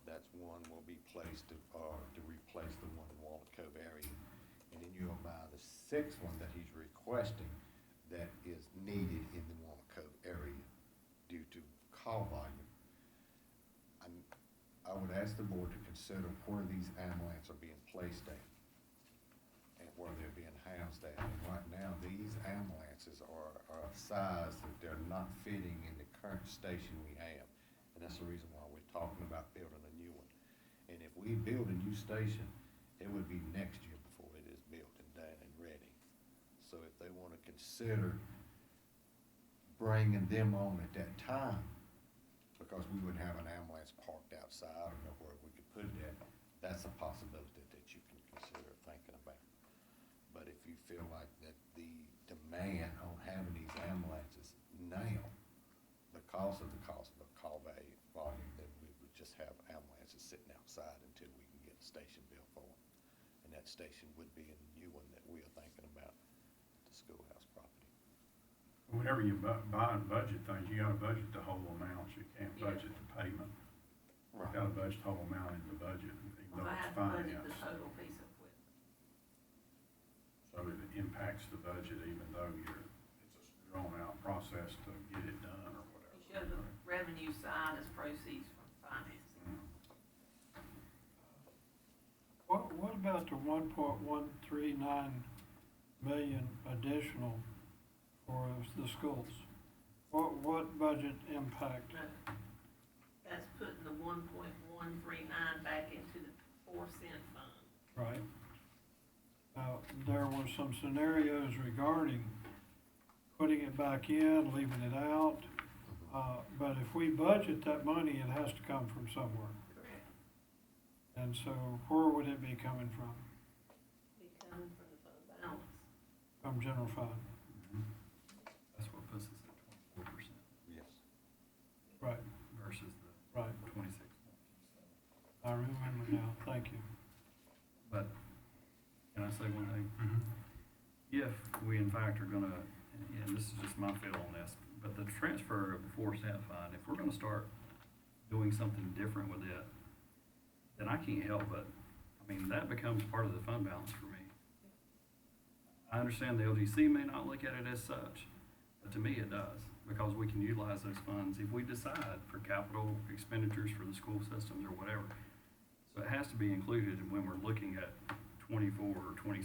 That's one will be placed to replace the one in Walnut Cove area. And then you'll buy the 6th one that he's requesting that is needed in the Walnut Cove area due to call volume. I would ask the board to consider where these ambulances are being placed at and where they're being housed at. And right now, these ambulances are of size that they're not fitting in the current station we have. And that's the reason why we're talking about building a new one. And if we build a new station, it would be next year before it is built and done and ready. So if they want to consider bringing them on at that time, because we would have an ambulance parked outside, I don't know where we could put that, that's a possibility that you can consider thinking about. But if you feel like that the demand on having these ambulances now, because of the cost of the call value volume, then we would just have ambulances sitting outside until we can get a station built for them. And that station would be a new one that we are thinking about, the schoolhouse property. Whenever you buy and budget things, you gotta budget the whole amount, you can't budget the payment. You gotta budget the whole amount in the budget, even Well, though I it's have to budget financed. the total piece of equipment. So it impacts the budget even though it's a drawn out process to get it done or whatever. You show the revenue side as proceeds from financing. Mm. What about the 1.139 million additional for the schools? What budget impact? No, that's putting the 1.139 back into the 4-cent fund. Right. There were some scenarios regarding putting it back in, leaving it out. But if we budget that money, it has to come from somewhere. Correct. And so where would it be coming from? Be coming from the fund balance. From general fund? That's what puts us at 24%. Yes. Right, Versus the right. 26. I remember now, thank you. But, can I say one thing? Mm-hmm. If we in fact are gonna, and this is just my feel on this, but the transfer of the 4-cent fund, if we're gonna start doing something different with it, then I can't help but, I mean, that becomes part of the fund balance for me. I understand the LGC may not look at it as such, but to me it does, because we can utilize those funds if we decide for capital expenditures for the school systems or whatever. So it has to be included when we're looking at 24 or 26%.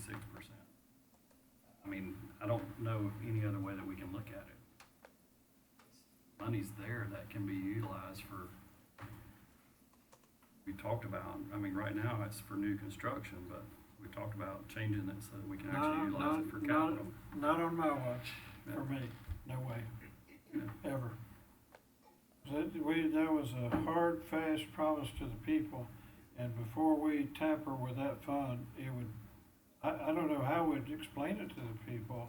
I mean, I don't know any other way that we can look at it. Money's there that can be utilized for, we talked about, I mean, right now it's for new construction, but we talked about changing it so that we can actually utilize it for capital. Not on my watch, Yeah. for me, no way, Yeah. ever. That was a hard, fast promise to the people, and before we tamper with that fund, it would, I don't know how we'd explain it to the people.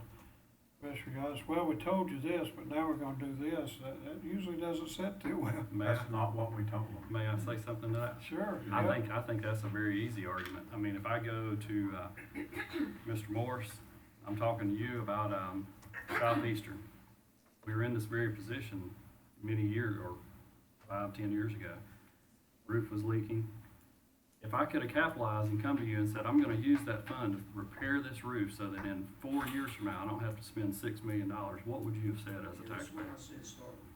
Mr. Goss, well, we told you this, but now we're gonna do this. That usually doesn't sit too well. That's not what we told them. May I say something to that? Sure. I yeah. think that's a very easy argument. I mean, if I go to, Mr. Morris, I'm talking to you about, Southeastern. We were in this very position many years, or 5-10 years ago. Roof was leaking. If I could have capitalized and come to you and said, I'm gonna use that fund to repair this roof so that in 4 years from now, I don't have to spend $6 million, what would you have said as a That's what taxpayer? I said starting.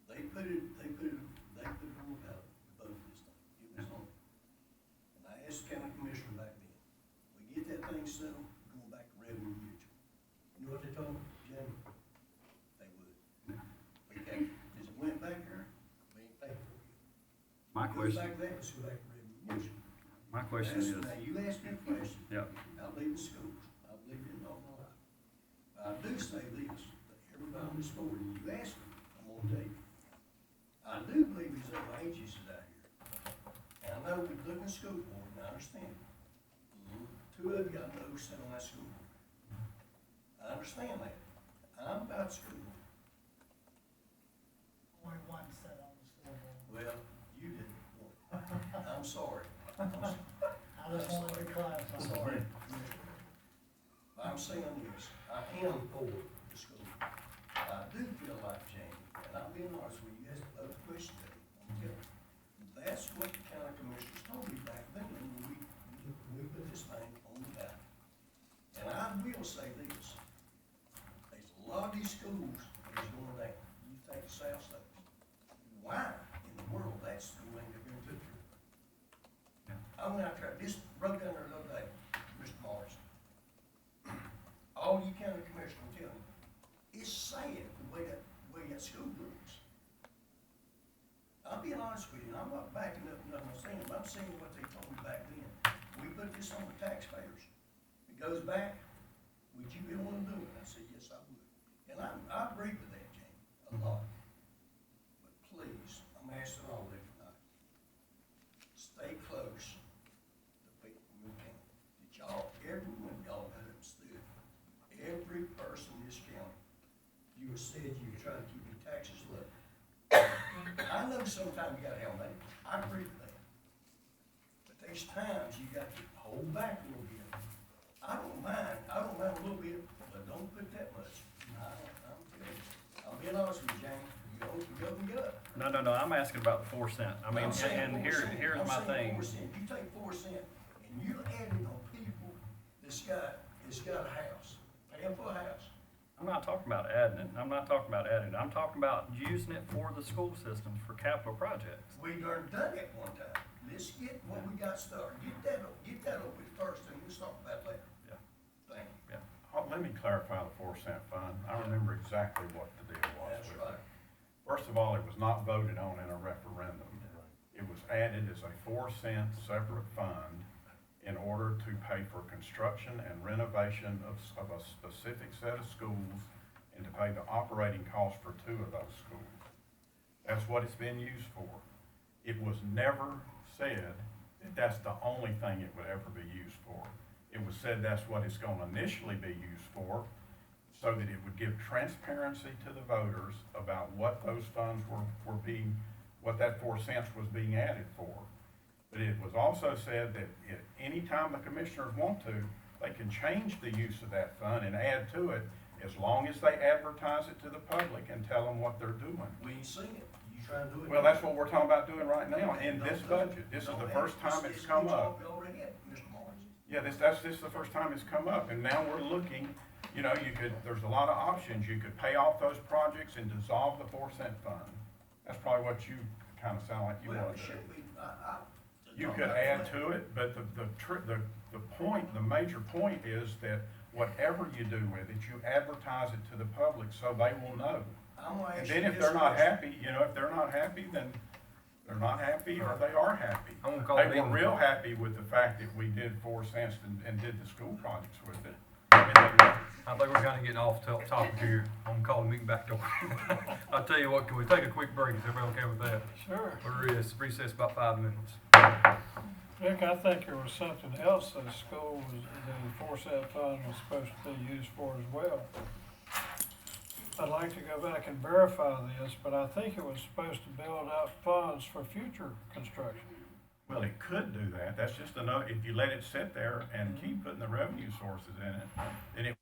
They put it on the ballot, voted this thing, it was on. And I asked the county commissioner back then, we get that thing settled, going back to revenue neutral. You know what they told me, Jim? They would. Okay, as it went back there, we ain't paid for it. My Goes question, back there, let's go back to revenue neutral. my question is, Now, you asked me a question. yeah, I believe in schools. I believe in all my life. But I do say this, that everybody on this board, and you ask me, I'm gonna tell you. I do believe these other agencies out here. And I know we look in school board, and I understand. Two of you I know sit on that school board. I understand that. I'm about school board. Only one set on the school board. Well, you didn't. I'm sorry. I'm sorry. I just wanted to clarify. Sorry. But I'm saying this, I am for the school. I do feel like, Jamie, and I'll be honest with you, as a other question to you, that's what the county commissioners told me back then when we put this thing on the ballot. And I will say this, there's a lot of these schools that is going down. You take South Stokes. Why in the world that school ain't gonna put their went out there, this broke down there the other day, Mr. Morris. All you county commissioners will tell me, it's sad the way that school looks. I'm being honest with you, and I'm not backing up nothing I'm saying, but I'm saying what they told me back then. We put this on the taxpayers. It goes back, would you be willing to do it? I said, yes, I would. And I agree with that, Jamie, a lot. But please, I'm asking all of you tonight, stay close to people in your county. That y'all, every one of y'all that have stood, every person in this county, you have said you try to keep your taxes low. I know sometimes you gotta have money, I agree with that. But there's times you got to hold back a little bit. I don't mind a little bit, but don't put that much. I'm telling you, I'm being honest with you, James, you go and get up. No, I'm asking about the 4 cent. I mean, I'm saying and 4 cent. here's I'm my saying thing. 4 cent. You take 4 cent and you add it on people that's got a house, paying for a house. I'm not talking about adding it. I'm talking about using it for the school systems for capital projects. We done it one time. Let's get what we got started. Get that over with first, and we'll talk about that later. Yeah. Thank you. Let me clarify the 4 cent fund. I remember exactly what the deal was That's with it. right. First of all, it was not voted on in a referendum. It was added as a 4 cent separate fund in order to pay for construction and renovation of a specific set of schools and to pay the operating cost for 2 of those schools. That's what it's been used for. It was never said that that's the only thing it would ever be used for. It was said that's what it's going to initially be used for, so that it would give transparency to the voters about what those funds were being, what that 4 cents was being added for. But it was also said that at any time the commissioners want to, they can change the use of that fund and add to it, as long as they advertise it to the public and tell them what they're doing. We ain't seen it. You trying to do it? Well, that's what we're talking about doing right now in this budget. This is the first time it's come up. We already had, Mr. Morris. Yeah, this is the first time it's come up, and now we're looking, there's a lot of options. You could pay off those projects and dissolve the 4 cent fund. That's probably what you kind of sound like you Well, want it to do. should be, You could add to it, but the major point is that whatever you do with it, you advertise it to the public so they will know. I'm gonna And ask then you if this they're not question. happy, if they're not happy, then they're not happy, or they are happy. I'm gonna call They it were even. real happy with the fact that we did 4 cents and did the school projects with it. I think we're kinda getting off topic here. I'm gonna call the meeting back to order. I'll tell you what, can we take a quick break? Is everybody okay with that? Sure. We're recess about 5 minutes. Rick, I think there was something else that the school the 4 cent fund was supposed to be used for as well. I'd like to go back and verify this, but I think it was supposed to build up funds for future construction. Well, it could do that. That's just if you let it sit there and keep putting the revenue sources in it, then it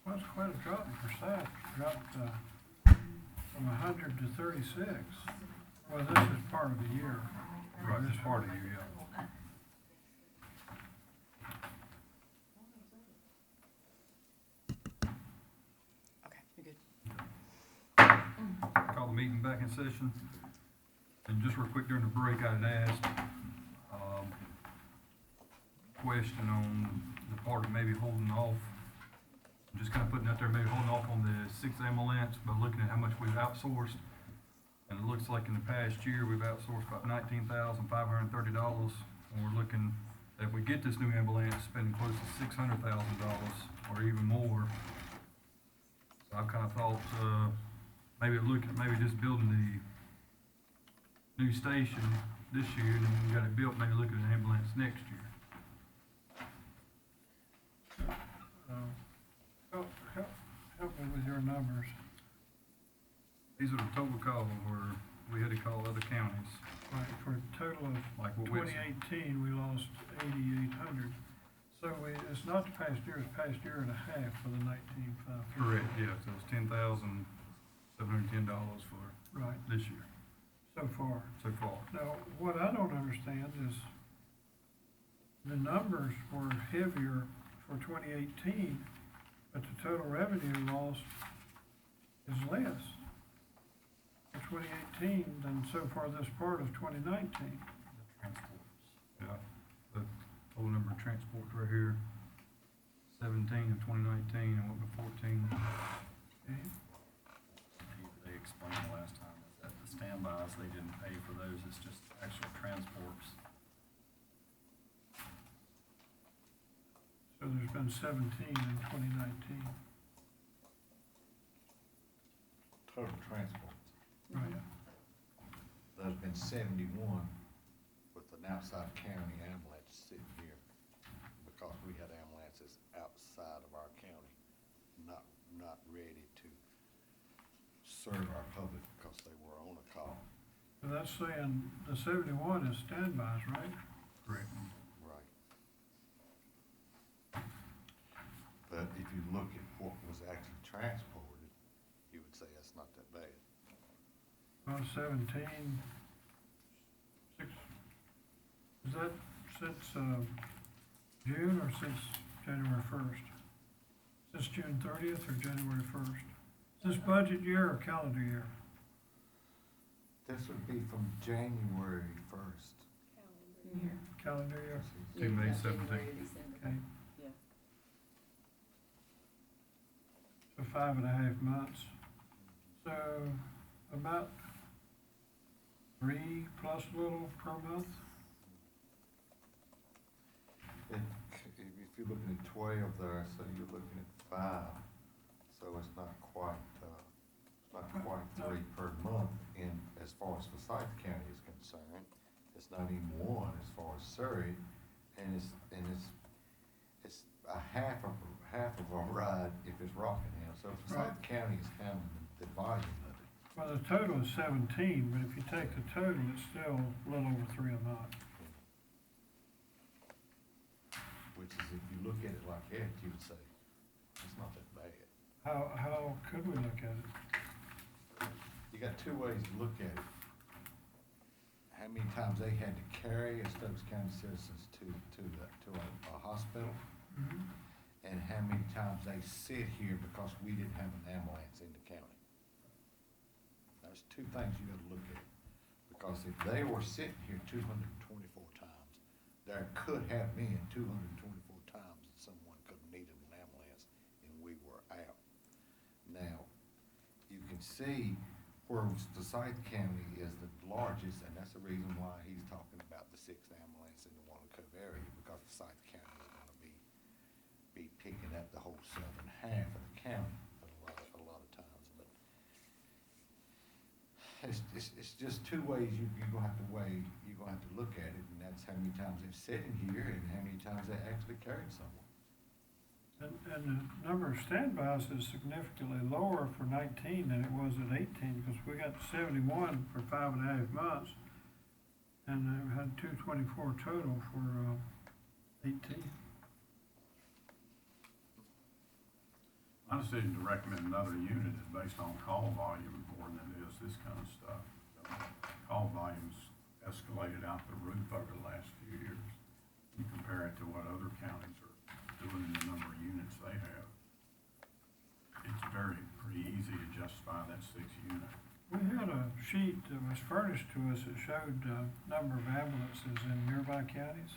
Well, it's quite a drop in percent, dropped, from 100 to 36. Well, this is part of the year. Right, this part of you, yeah. Okay, you're good. Call the meeting back in session. And just real quick during the break, I had asked, question on the part of maybe holding off. I'm just kind of putting out there, maybe holding off on the 6th ambulance, but looking at how much we've outsourced. And it looks like in the past year, we've outsourced about $19,530. And we're looking, if we get this new ambulance, spending close to $600,000 or even more. So I've kind of thought, maybe just building the new station this year, and then when we got it built, maybe look at an ambulance next year. Help me with your numbers. These are the total calls where we had to call other counties. Right, for a total of Like what we- 2018, we lost 8,800. So it's not the past year, it's past year and a half for the 19,500. Correct, yeah, so it's $10,710 for Right, this year, so far. so far. Now, what I don't understand is the numbers were heavier for 2018, but the total revenue loss is less in 2018 than so far this part of 2019. Transports. Yeah, the total number of transports right here, 17 in 2019 and what was 14. Okay. They explained last time is that the standbys, they didn't pay for those, it's just actual transports. So there's been 17 in 2019. Total transports. Right. There's been 71 with an outside county ambulance sitting here because we had ambulances outside of our county, not ready to serve our public because they were on a call. So that's saying the 71 is standbys, right? Correct. Right. But if you look at what was actually transported, you would say that's not that bad. Well, 17, 6, is that since June or since January 1st? Since June 30th or January 1st? Since budget year or calendar year? This would be from January 1st. Calendar year, To May 17th. okay. Yeah. So 5.5 months. So about 3 plus a little per month? If you're looking at 12 there, so you're looking at 5, so it's not quite 3 per month in, as far as Forsyth County is concerned. It's not even 1 as far as Surrey, and it's a half of a ride if it's Rockingham. So Forsyth County is handling the volume of it. Well, the total is 17, but if you take the total, it's still a little over 3 a month. Which is, if you look at it like that, you would say, it's not that bad. How could we look at it? You got 2 ways to look at it. How many times they had to carry a Stokes County citizens to a hospital, and how many times they sit here because we didn't have an ambulance in the county. There's 2 things you gotta look at. Because if they were sitting here 224 times, there could have been 224 times that someone could have needed an ambulance and we were out. Now, you can see where Forsyth County is the largest, and that's the reason why he's talking about the 6th ambulance in the Walnut Cove area, because Forsyth County is gonna be picking up the whole southern half of the county a lot of times. But it's just 2 ways you're gonna have to weigh, you're gonna have to look at it, and that's how many times they're sitting here and how many times they actually carried someone. And the number of standbys is significantly lower for 19 than it was at 18, because we got 71 for 5.5 months, and we had 224 total for 18. My decision to recommend another unit is based on call volume more than it is this kind of stuff. Call volume's escalated out the roof over the last few years. You compare it to what other counties are doing in the number of units they have. It's pretty easy to justify that 6 unit. We had a sheet that was furnished to us that showed number of ambulances in nearby counties.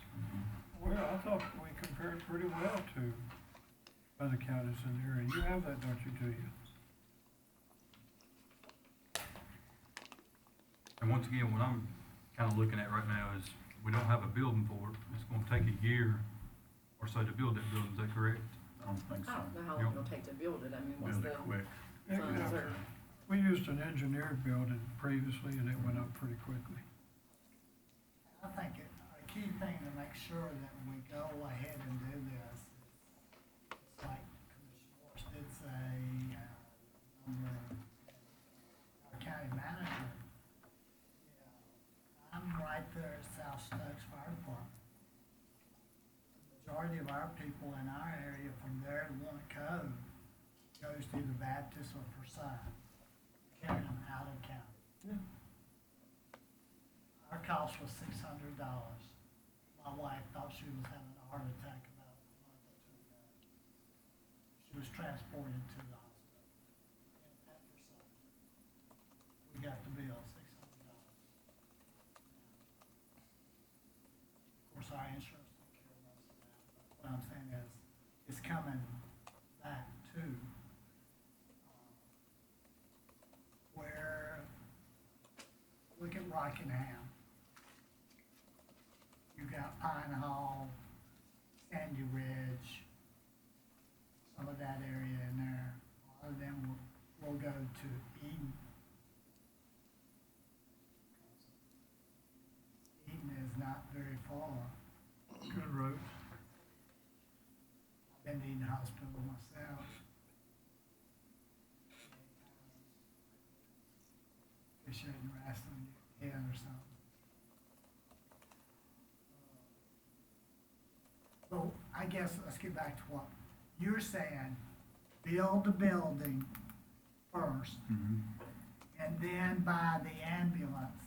Well, I thought we compared pretty well to other counties in the area. You have that, don't you, do you? And once again, what I'm kind of looking at right now is, we don't have a building for it. It's gonna take a year or so to build that building, is that correct? I don't think so. I don't know how long it'll take to build it, I mean, what's Build the it quick. funds are. We used an engineered building previously and it went up pretty quickly. I think a key thing to make sure that we go ahead and do this is, it's like Commissioner Morris did say, our county manager, I'm right there at South Stokes Fire Department. The majority of our people in our area from there to Warren Cove goes to either Baptist or Forsyth, carrying them out of county. Yeah. Our cost was $600. My wife thought she was having a heart attack about a month or two ago. She was transported to the hospital at Forsyth. We got the bill, $600. Of course, our insurance took care of most of that, but what I'm saying is, it's coming back to, where, look at Rockingham. You got Pine Hall, Sandy Ridge, some of that area in there. A lot of them will go to Eden. Eden is not very far. Good roads. I've been to Eden Hospital myself. They shouldn't wrestling your head or something. So I guess let's get back to what you're saying. Build the building first and then buy the ambulance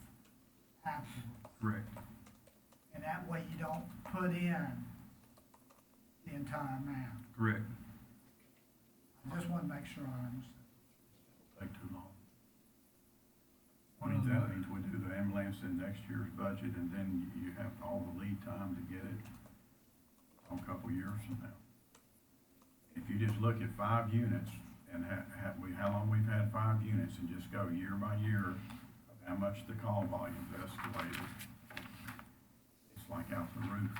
afterwards. Correct. And that way you don't put in the entire amount. Correct. I just want to make sure I understand. Take too long. One of That the- means we do the ambulance in next year's budget, and then you have all the lead time to get it a couple years from now. If you just look at 5 units and how long we've had 5 units and just go year by year of how much the call volume's escalated, it's like out the roof.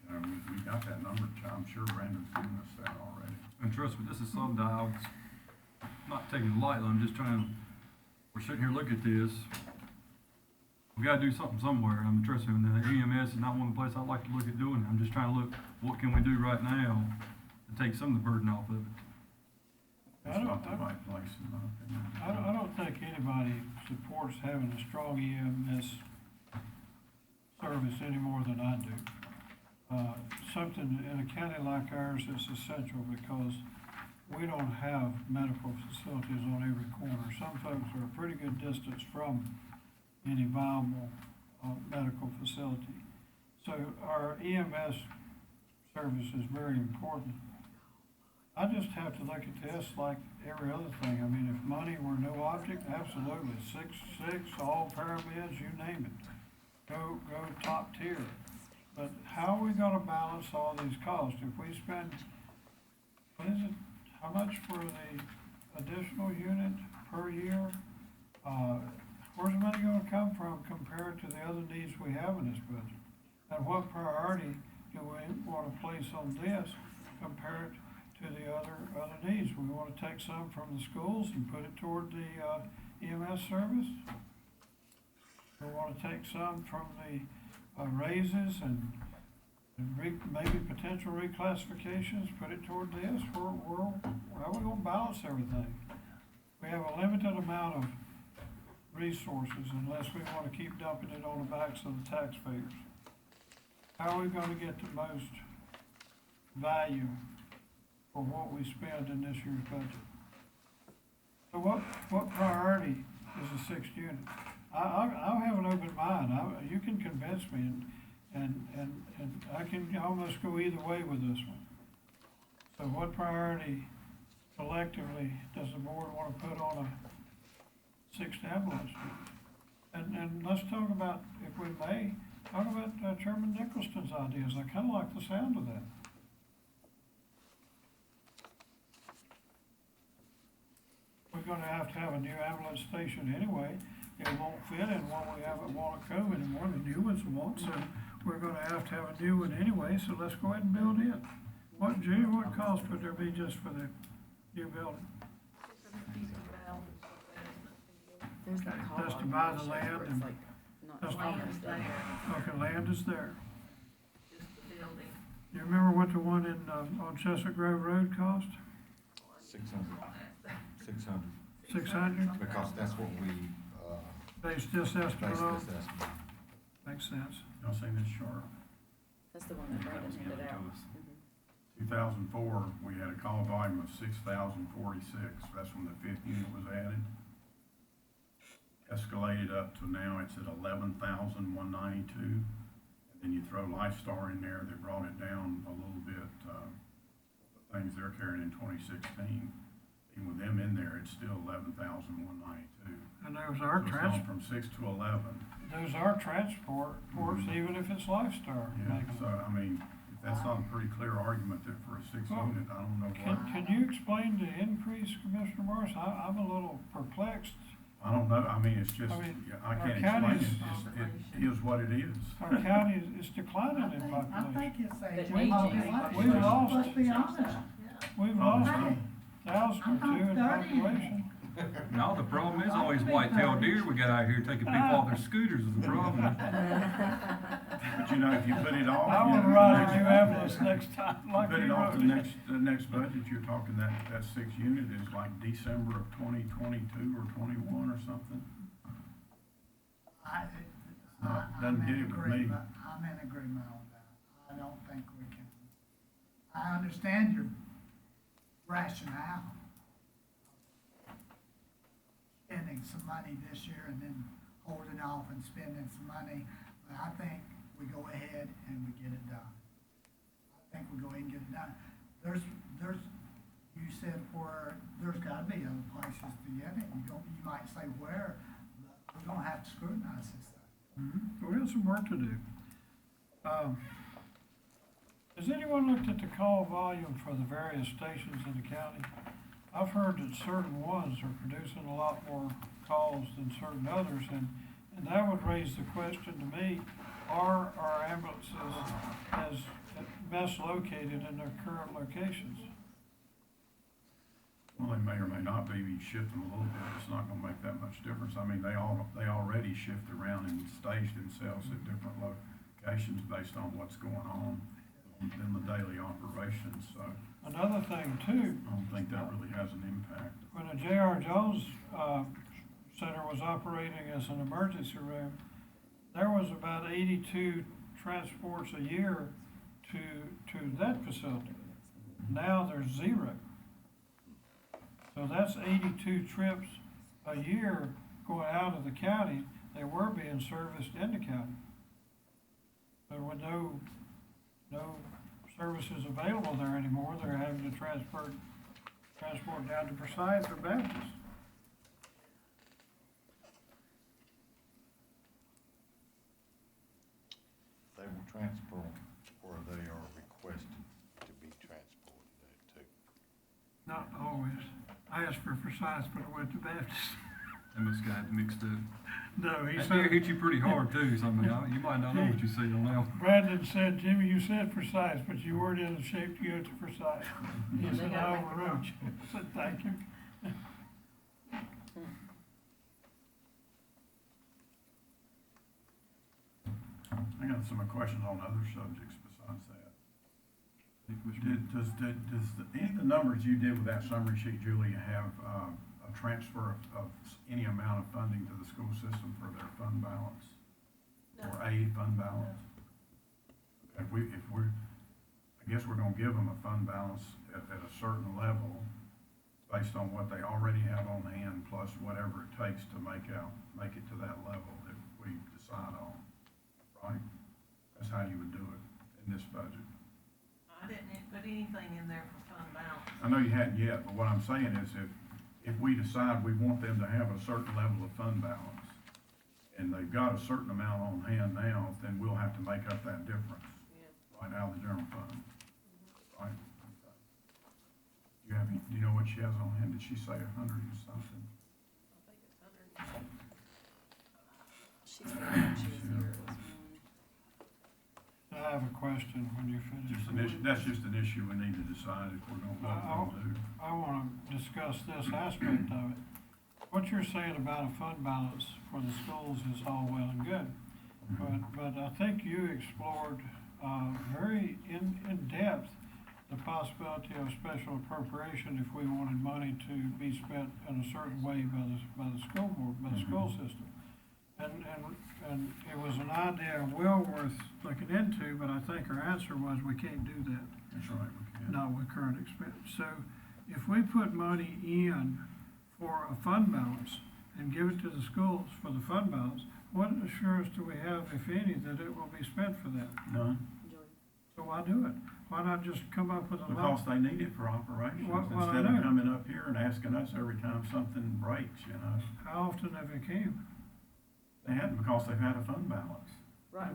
You know, we got that number, I'm sure Brandon's given us that already. And trust me, this is something that I was not taking lightly, I'm just trying, we're sitting here looking at this. We gotta do something somewhere, I'm trusting, and the EMS is not one of the places I like to look at doing it. I'm just trying to look, what can we do right now to take some of the burden off of it? It's not the right place in my opinion. I don't think anybody supports having a strong EMS service any more than I do. Something in a county like ours is essential because we don't have medical facilities on every corner. Some folks are a pretty good distance from any viable medical facility. So our EMS service is very important. I just have to look at this like every other thing. I mean, if money were no object, absolutely, 6, all paramedics, you name it. Go top tier. But how are we gonna balance all these costs? If we spend, what is it, how much for the additional unit per year? Where's the money gonna come from compared to the other needs we have in this budget? And what priority do we wanna place on this compared to the other needs? We wanna take some from the schools and put it toward the EMS service? We wanna take some from the raises and maybe potential reclassifications, put it toward this? How are we gonna balance everything? We have a limited amount of resources unless we wanna keep dumping it on the backs of the taxpayers. How are we gonna get the most value for what we spend in this year's budget. So what priority is the sixth unit? I'll have an open mind, you can convince me, and I can almost go either way with this one. So what priority collectively does the board wanna put on a sixth ambulance? And let's talk about, if we may, talk about Chairman Nicholson's ideas, I kinda like the sound of that. We're gonna have to have a new ambulance station anyway. It won't fit in what we have at Wallaco anymore, the new ones won't, so we're gonna have to have a new one anyway, so let's go ahead and build it. What, Judy, what cost would there be just for the new building? There's that call That's to on buy the shows land where and- it's like not that's land not- is there. Okay, land is there. Just the building. You remember what the one in, on Chestnut Grove Road cost? 600. 600? Because that's what we, Based this estimate based on? this estimate. Makes sense. Y'all seen this chart? That's the one that Brandon handed out. 2004, we had a call volume of 6,046. That's when the fifth unit was added. Escalated up to now, it's at 11,192. And then you throw Lifestar in there, they brought it down a little bit. The things they're carrying in 2016, even with them in there, it's still 11,192. And there's our So it's gone from 6 to 11. Those are transport ports, even if it's Lifestar. Yeah, making so, I mean, if that's not a pretty clear argument that for a sixth Well, unit, I don't know Can, what. can you explain the increase, Commissioner Morris? I'm a little perplexed. I don't know, I mean, it's just, I mean, yeah, I our can't explain it, county's- it is what it is. Our county is declining in I population. think it's a But aging aging population. We've lost- Let's be honest. We've Oh, lost okay. 1,000 or two in population. No, the problem is always white-tailed deer we got out here taking people off their scooters is the problem. But you know, if you put it off. I you wanna know, ride a new ambulance next time, like Put it you off wrote. the next budget, you're talking that sixth unit is like December of 2022 or 21 or something. Doesn't I'm get in it with me. agreement, I'm in agreement on that. I don't think we can, I understand your rationale. Spending some money this year and then holding off and spending some money, but I think we go ahead and we get it done. I think we go ahead and get it done. There's, you said where, there's gotta be other places to get it. You might say where, but we're gonna have to scrutinize this thing. We have some work to do. Has anyone looked at the call volume for the various stations in the county? I've heard that certain ones are producing a lot more calls than certain others, and that would raise the question to me, are our ambulances as best located in their current locations? Well, they may or may not be, you shift them a little bit, it's not gonna make that much difference. I mean, they already shift around and stage themselves at different locations based on what's going on in the daily operations, so Another thing too, I don't think that really has an impact. when the J.R. Jones Center was operating as an emergency room, there was about 82 transports a year to that facility. Now there's 0. So that's 82 trips a year going out of the county. They were being serviced in the county. But with no services available there anymore, they're having to transport down to Forsyth or Baptist. They will transport where they are requested to be transported to. Not always. I asked for Forsyth, but I went to Baptist. They must have got it mixed up. No, he That said, deer hit you pretty hard too, so I mean, you might not know what you see on now. Brandon said, Jimmy, you said Forsyth, but you weren't in the shape to go to Forsyth. He Yeah, they said, gotta I make it overrode you. I said, thank you. I got some questions on other subjects besides that. Any of the numbers you did with that summary sheet, Julie, have a transfer of any amount of funding to the school system for their fund balance? Or a fund balance? I guess we're gonna give them a fund balance at a certain level based on what they already have on hand, plus whatever it takes to make it to that level that we decide on, right? That's how you would do it in this budget. I didn't put anything in there for fund balance. I know you hadn't yet, but what I'm saying is if we decide we want them to have a certain level of fund balance, and they've got a certain amount on hand now, then we'll have to make up that difference, right, out of the general fund, right? Do you know what she has on hand? Did she say 100 or something? I think it's She said she was here this morning. I have a question when you finish. That's just an issue we need to decide if we're gonna, what we're gonna do. I wanna discuss this aspect of it. What you're saying about a fund balance for the schools is all well and good. But I think you explored, very in depth the possibility of special appropriation if we wanted money to be spent in a certain way by the school board, by the school system. And it was an idea well worth looking into, but I think our answer was we can't do that. That's right, we can. Not with current expense. So if we put money in for a fund balance and give it to the schools for the fund balance, what assurance do we have, if any, that it will be spent for that? None. So why do it? Why not just come up with a Because they need it for operations, Well, I instead of know. coming up here and asking us every time something breaks, you know? How often have it came? They hadn't, because they've had a fund balance. Right,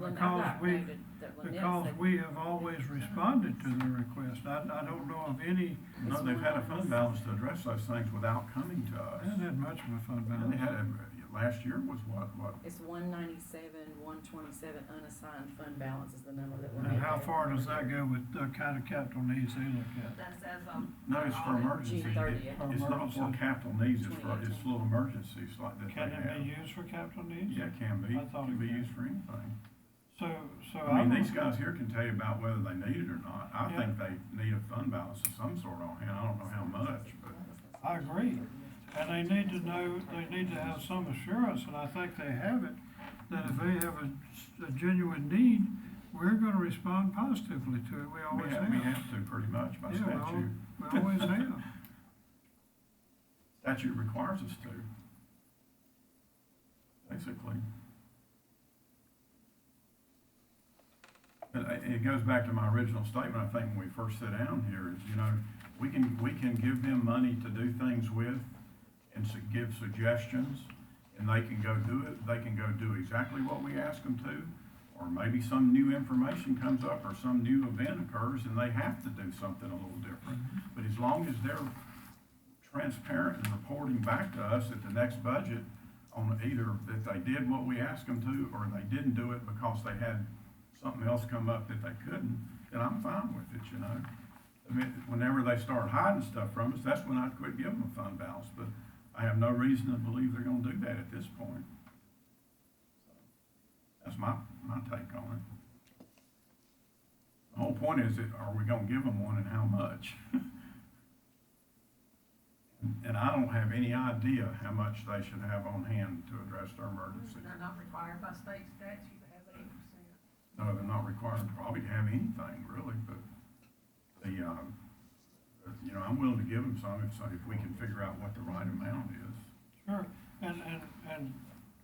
Because we have always responded to their request. I don't know of any, No, they've had a fund balance to address those things without coming to us. they haven't had much of a fund And they balance. had, last year was what? It's 197, 127 unassigned fund balance is the number that we're. And how far does that go with the kind of capital needs they look at? That's as of. No, it's for emergency. June 30th. It's not for capital needs, it's little emergencies like that Can they it have. be used for capital needs? Yeah, it can be. I thought It can it be could. used for anything. So I mean, these guys here can tell you about whether they need it or not. I Yeah. think they need a fund balance of some sort on hand. I don't know how much, but I agree. And they need to know, they need to have some assurance, and I think they have it, that if they have a genuine need, we're gonna respond positively to it. We always have. we have to pretty much by Yeah, statute. we always have. Statute requires us to, basically. And it goes back to my original statement, I think, when we first sat down here, is, you know, we can give them money to do things with and give suggestions, and they can go do it, they can go do exactly what we ask them to, or maybe some new information comes up or some new event occurs and they have to do something a little different. But as long as they're transparent and reporting back to us at the next budget on either that they did what we asked them to, or they didn't do it because they had something else come up that they couldn't, then I'm fine with it, you know. I mean, whenever they start hiding stuff from us, that's when I'd quit giving them a fund balance, but I have no reason to believe they're gonna do that at this point. That's my take on it. The whole point is, are we gonna give them one and how much? And I don't have any idea how much they should have on hand to address their emergencies. They're not required by state statute to have 8%. No, they're not required probably to have anything really, but you know, I'm willing to give them some if we can figure out what the right amount is. Sure, and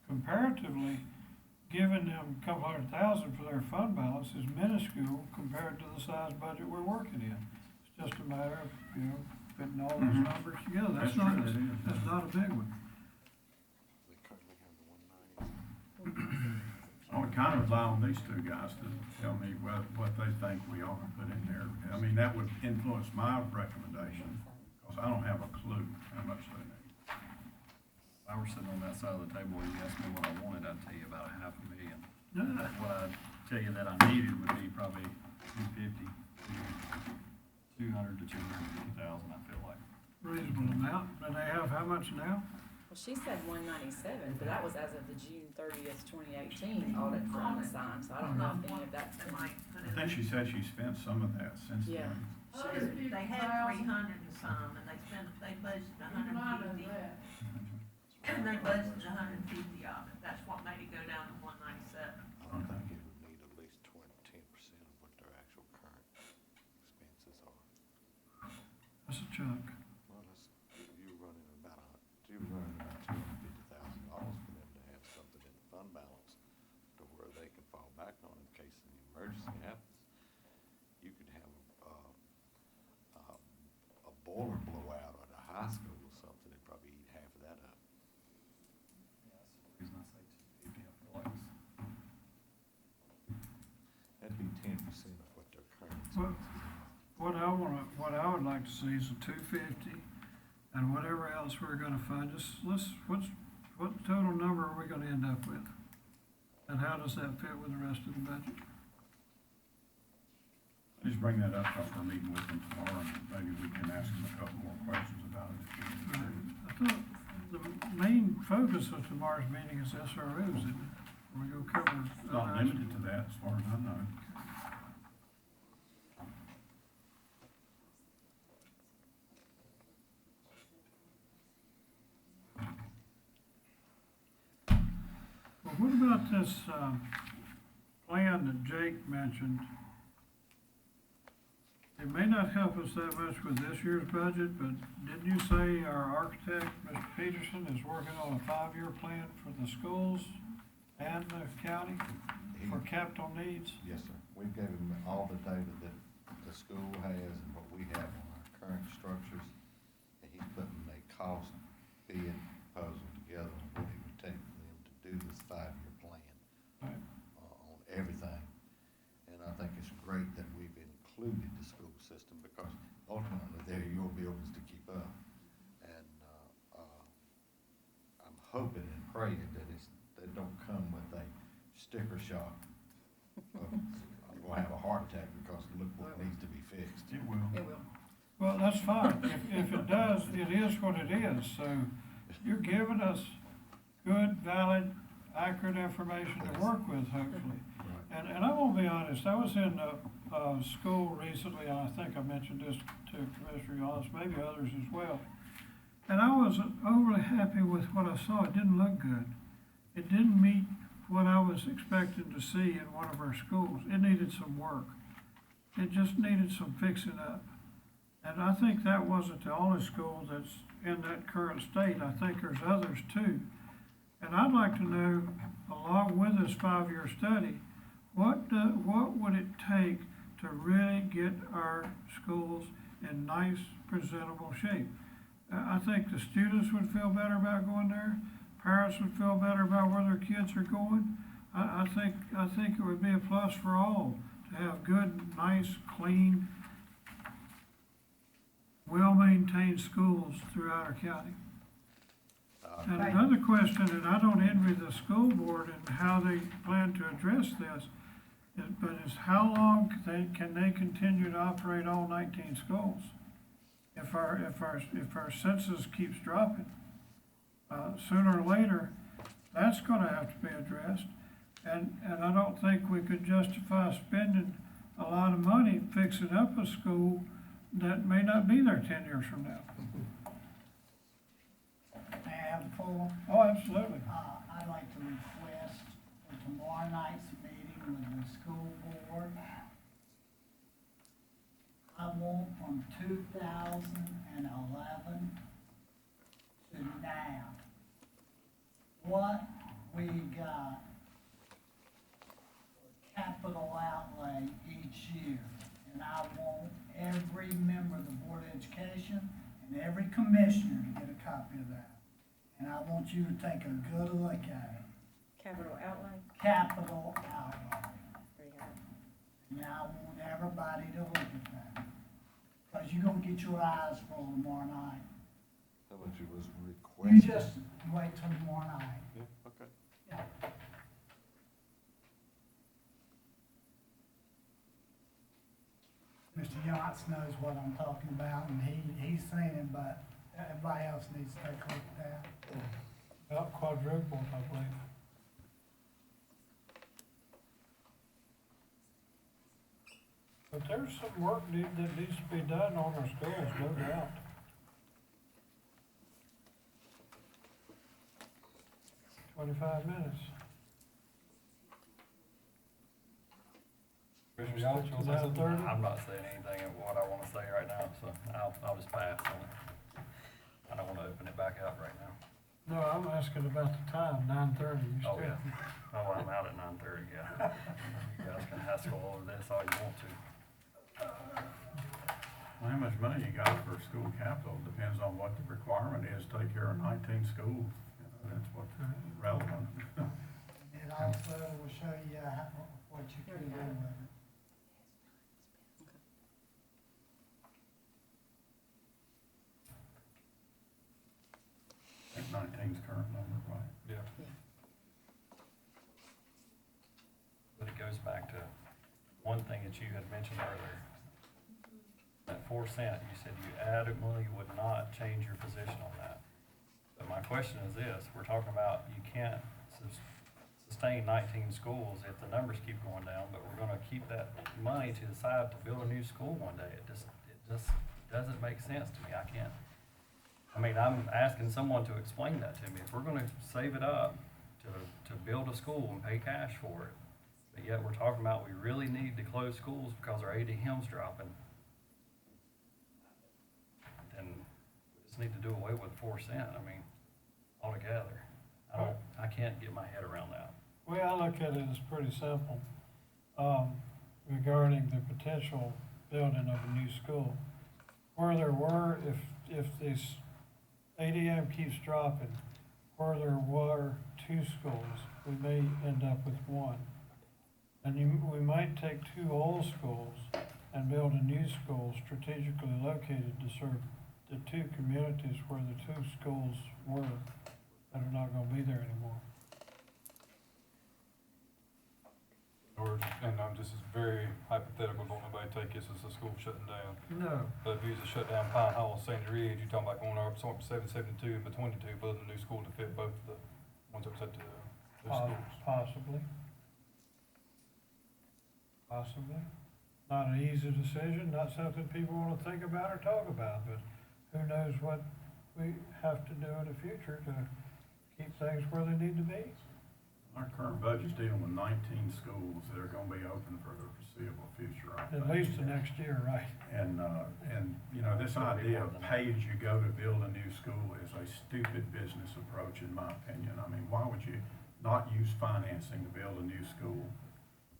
comparatively, giving them a couple $100,000 for their fund balance is minuscule compared to the size budget we're working in. It's just a matter of, you know, putting all those numbers together. That's That's not, true, it is. that's not a big one. I would kind of rely on these two guys to tell me what they think we ought to put in there. I mean, that would influence my recommendation, because I don't have a clue how much they need. If I were sitting on that side of the table and you asked me what I wanted, I'd tell you about $500,000. Yeah. What I'd tell you that I needed would be probably 250, 200 to 250,000, I feel like. Reasonable amount. And they have how much now? Well, she said 197, but that was as of the June 30th, 2018 audit for unassigned, so I don't know if any of that's They been. might put I it, think she said she spent some of that since Yeah. then. they had 300 and some, and they budgeted 150. And they budgeted 150 of it, that's what made it go down to 197. I don't think it would need at least 10% of what their actual current expenses are. That's chunk. Well, you're running about $250,000 for them to have something in the fund balance to where they can fall back on in case an emergency happens. You could have a boiler blowout at a high school or something, it'd probably eat half of that up. Yeah, that's the reason I say 250, I feel like it's That'd be 10% of what their current Well, expenses are. what I would like to see is a 250, and whatever else we're gonna fund, what total number are we gonna end up with? And how does that fit with the rest of the budget? Just bring that up after our meeting with them tomorrow, and maybe we can ask them a couple more questions about it. I thought the main focus of tomorrow's meeting is SROs, isn't it? We're gonna cover. It's not limited to that, as far as I know. Well, what about this, plan that Jake mentioned? It may not help us that much with this year's budget, but didn't you say our architect, Mr. Peterson, is working on a 5-year plan for the schools and the county for capital needs? Yes, sir. We gave him all the data that the school has and what we have on our current structures. And he's putting a cost bid proposal together on what it would take for them to do this 5-year plan Right. on everything. And I think it's great that we've included the school system because ultimately they're your buildings to keep up. And, I'm hoping and praying that they don't come with a sticker shock. I'm gonna have a heart attack because look what needs to be fixed. It will. It will. Well, that's fine. If it does, it is what it is. So you're giving us good, valid, accurate information to work with, hopefully. Right. And I'm gonna be honest, I was in a school recently, and I think I mentioned this to Commissioner Yaws, maybe others as well. And I wasn't overly happy with what I saw. It didn't look good. It didn't meet what I was expecting to see in one of our schools. It needed some work. It just needed some fixing up. And I think that wasn't the only school that's in that current state. I think there's others too. And I'd like to know, along with this 5-year study, what would it take to really get our schools in nice, presentable shape? I think the students would feel better about going there. Parents would feel better about where their kids are going. I think it would be a plus for all to have good, nice, clean, well-maintained schools throughout our county. And another question, and I don't envy the school board and how they plan to address this, but is how long can they continue to operate all 19 schools? If our census keeps dropping, sooner or later, that's gonna have to be addressed. And I don't think we could justify spending a lot of money fixing up a school that may not be there 10 years from now. May I have the floor? Oh, absolutely. I'd like to request for tomorrow night's meeting with the school board. I want from 2011 to now, what we got for capital outlay each year. And I want every member of the Board of Education and every commissioner to get a copy of that. And I want you to take a good look at it. Capital outlay, Capital outlay. there you have it. And I want everybody to look at that. Cause you're gonna get your eyes full tomorrow night. How much it was You requested? just wait till tomorrow night. Yeah, okay. Yeah. Mr. Yachts knows what I'm talking about, and he's seen it, but everybody else needs to take a look at that. About quadruple, I believe. But there's some work that needs to be done on our schools, no doubt. "25 minutes. Commissioner Yachts, you want to say Is that something? 30? I'm not saying anything of what I want to say right now, so I'll just pass on No, I'm asking about the time, 9:30, you Oh, still? yeah. Oh, I'm out at 9:30, yeah. You guys can hassle over this all you want to. Well, how much money you got for school capital depends on what the requirement is, to take care of 19 schools. You know, that's what's relevant. It also will show you what you can do with it. I think 19's current number, right? Yeah. But it goes back to one thing that you had mentioned earlier. That 4 cent, you said you adamantly would not change your position on that. But my question is this, we're talking about you can't sustain 19 schools if the numbers keep going down, but we're gonna keep that money to the side to build a new school one day. It just doesn't make sense to me. I can't. I mean, I'm asking someone to explain that to me. If we're gonna save it up to build a school and pay cash for it, but yet we're talking about we really need to close schools because our ADM's dropping, then we just need to do away with 4 cent, I mean, altogether. I can't get my head around that. The way I look at it is pretty simple, regarding the potential building of a new school. Where there were, if this ADM keeps dropping, where there were 2 schools, we may end up with 1. And we might take 2 old schools and build a new school strategically located to serve the 2 communities where the 2 schools were that are not gonna be there anymore. Or, and this is very hypothetical, don't nobody take this as a school shutting down. No. But if you just shut down Pine Hall and Sandy Ridge, you're talking about going up somewhere from 772 and between the 2, building a new school to fit both of the ones that was at the schools. Possibly. Possibly. Not an easy decision, not something people wanna think about or talk about, but who knows what we have to do in the future to keep things where they need to be. Our current budget's dealing with 19 schools that are gonna be open for the foreseeable future, I think. At least the next year, right? And, you know, this idea of pay-as-you-go to build a new school is a stupid business approach, in my opinion. I mean, why would you not use financing to build a new school?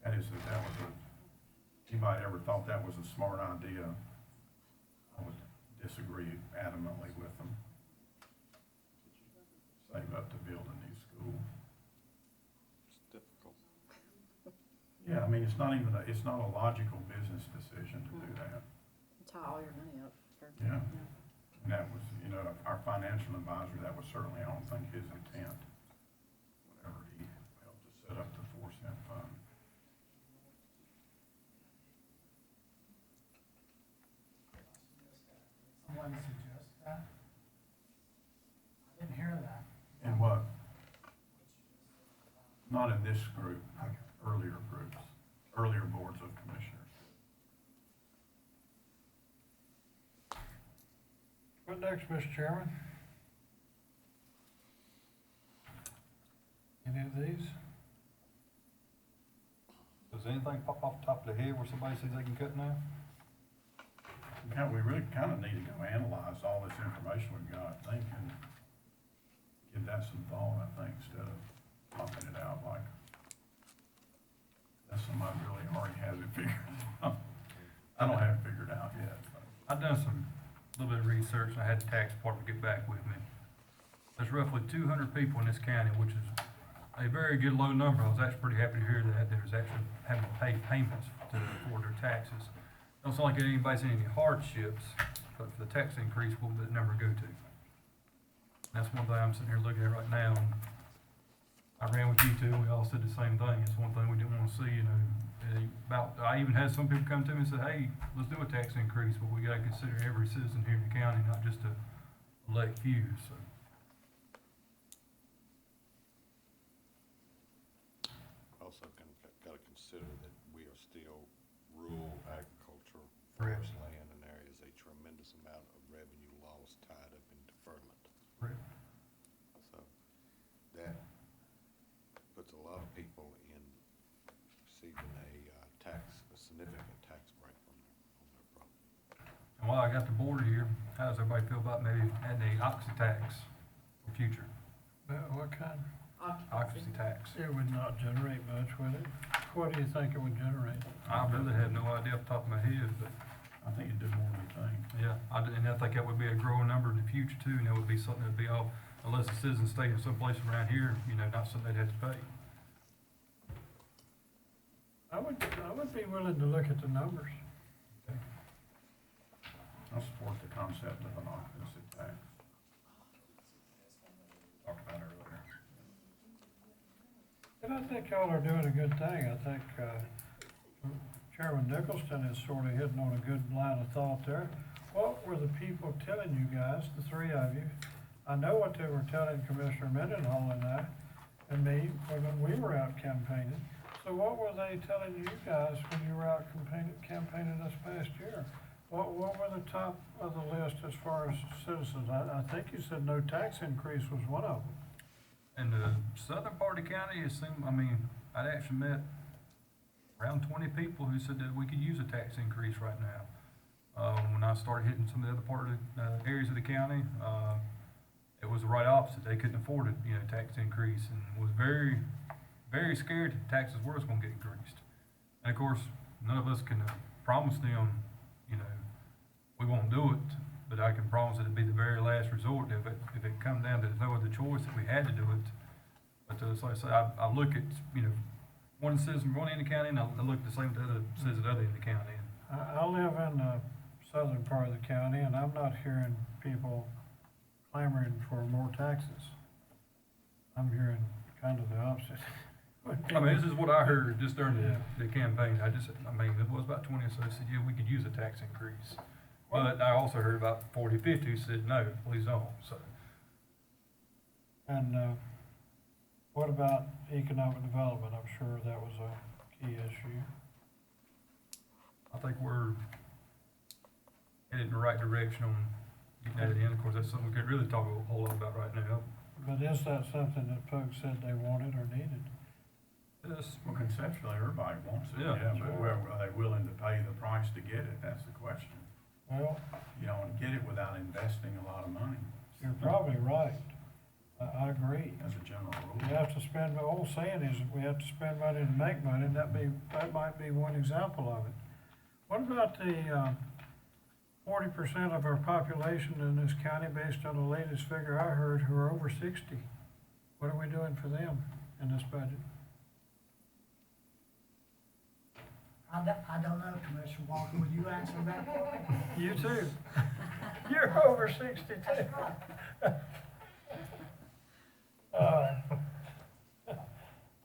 Anybody ever thought that was a smart idea? I would disagree adamantly with them. Save up to build a new school. Yeah, I mean, it's not a logical business decision to do that. Tie all your money up for. Yeah. And that was, you know, our financial advisor, that was certainly, I don't think, his intent. Whenever he helped us set up the 4 cent fund. Someone suggest that? I didn't hear that. And what? Not in this group, Okay. earlier groups, earlier boards of commissioners. What next, Mr. Chairman? Any of these? Does anything pop off the top of the head where somebody says they can cut now? We really kind of need to go analyze all this information we've got, I think, and give that some thought, I think, instead of popping it out like that somebody really already has it figured out. I don't have it figured out yet. I've done a little bit of research, and I had the tax department get back with me. There's roughly 200 people in this county, which is a very good low number. I was actually pretty happy to hear that there's actually having to pay payments for their taxes. Don't sound like anybody's in any hardships, but for the tax increase, what would that number go to? That's one thing I'm sitting here looking at right now. And I ran with you too, and we all said the same thing. It's one thing we didn't want to see, you know. I even had some people come to me and say, hey, let's do a tax increase, but we gotta consider every citizen here in the county, not just a select few, so. Also gotta consider that we are still rural agriculture, Correct. forest land, and there is a tremendous amount of revenue loss tied up in deferment. Correct. So that puts a lot of people in receiving a significant tax break on their property. And while I got the border here, how does everybody feel about maybe adding a oxy tax for future? What kind? occupancy tax. It would not generate much, would it? What do you think it would generate? I really have no idea off the top of my head, but I think it'd do more than you think. yeah, and I think that would be a growing number in the future too, and that would be something that'd be all, unless the citizens stay in someplace around here, not something they'd have to pay. I would be willing to look at the numbers. I support the concept of an occupancy tax. Talked about earlier. And I think y'all are doing a good thing. I think, Chairman Nicholson is sort of hitting on a good line of thought there. What were the people telling you guys, the three of you? I know what they were telling Commissioner Mendenhall and I, and me, when we were out campaigning. So what were they telling you guys when you were out campaigning this past year? What were the top of the list as far as citizens? I think you said no tax increase was one of them. In the southern part of the county, it seemed, I'd actually met around 20 people who said that we could use a tax increase right now. When I started hitting some of the other part of the areas of the county, it was the right opposite. They couldn't afford a, tax increase and was very, very scared that taxes were going to get increased. And of course, none of us can promise them, we won't do it, but I can promise it'd be the very last resort if it come down to no other choice that we had to do it. But like I say, I look at, one citizen from one end of the county, and I look at the same to other citizens at the other end of the county. I live in the southern part of the county, and I'm not hearing people clamoring for more taxes. I'm hearing kind of the opposite. This is what I heard just during the campaign. It was about 20 or so said, yeah, we could use a tax increase. But I also heard about 40, 50 who said, no, please don't, so. And, what about economic development? I'm sure that was a key issue. I think we're headed in the right direction on getting that in. Of course, that's something we could really talk a whole lot about right now. But is that something that folks said they wanted or needed? Yes. Well, conceptually, everybody wants it, Yeah. yeah, but are they willing to pay the price to get it? That's the question. Well, You don't get it without investing a lot of money, you're probably right. I agree. as a general You rule. have to spend, the old saying is we have to spend money to make money, and that might be one example of it. What about the 40% of our population in this county, based on the latest figure I heard, who are over 60? What are we doing for them in this budget? I don't know, Commissioner Walker, will you answer that for me? You too. You're over 62.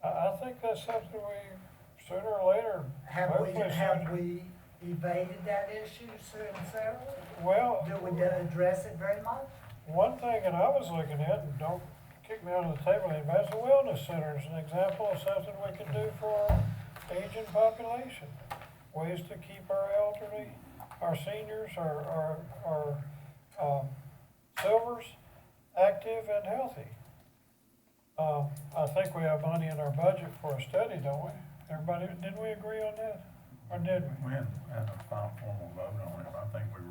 I think that's something we, sooner or later, Have we hopefully evaded that issue soon and several? well, Do we address it very much? one thing that I was looking at, and don't kick me under the table, is the wellness center is an example of something we can do for our aging population. Ways to keep our elderly, our seniors, our silvers active and healthy. I think we have money in our budget for a study, don't we? Everybody, didn't we agree on that? Or did we? We hadn't had a final formal vote on it, but I think we're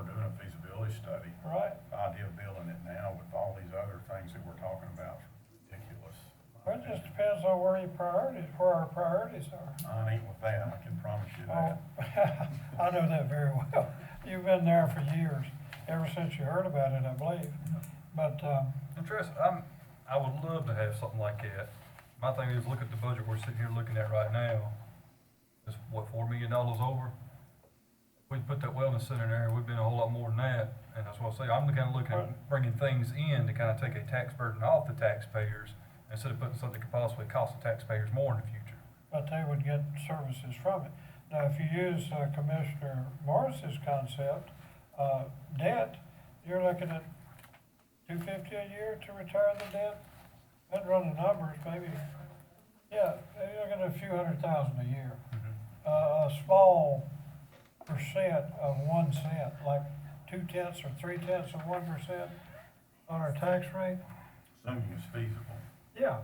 doing a feasibility study. Right. The idea of building it now with all these other things that we're talking about is ridiculous. Well, it just depends on where our priorities are. I ain't with that, I can promise you Oh, that. I know that very well. You've been there for years, ever since you heard about it, I believe. But, Interesting. I would love to have something like that. My thing is, look at the budget we're sitting here looking at right now. It's what, $4 million over? If we put that wellness center in there, we'd been a whole lot more than that. And that's what I say, I'm kind of looking at bringing things in to kind of take a tax burden off the taxpayers instead of putting something that could possibly cost the taxpayers more in the future. but they would get services from it. Now, if you use Commissioner Morris's concept, debt, you're looking at $250 a year to retire the debt. I'd run the numbers, maybe, yeah, you're looking at a few $100,000 a year. A small percent of 1 cent, like 0.2 or 0.3 of 1% on our tax rate. Assuming it's feasible, Yeah.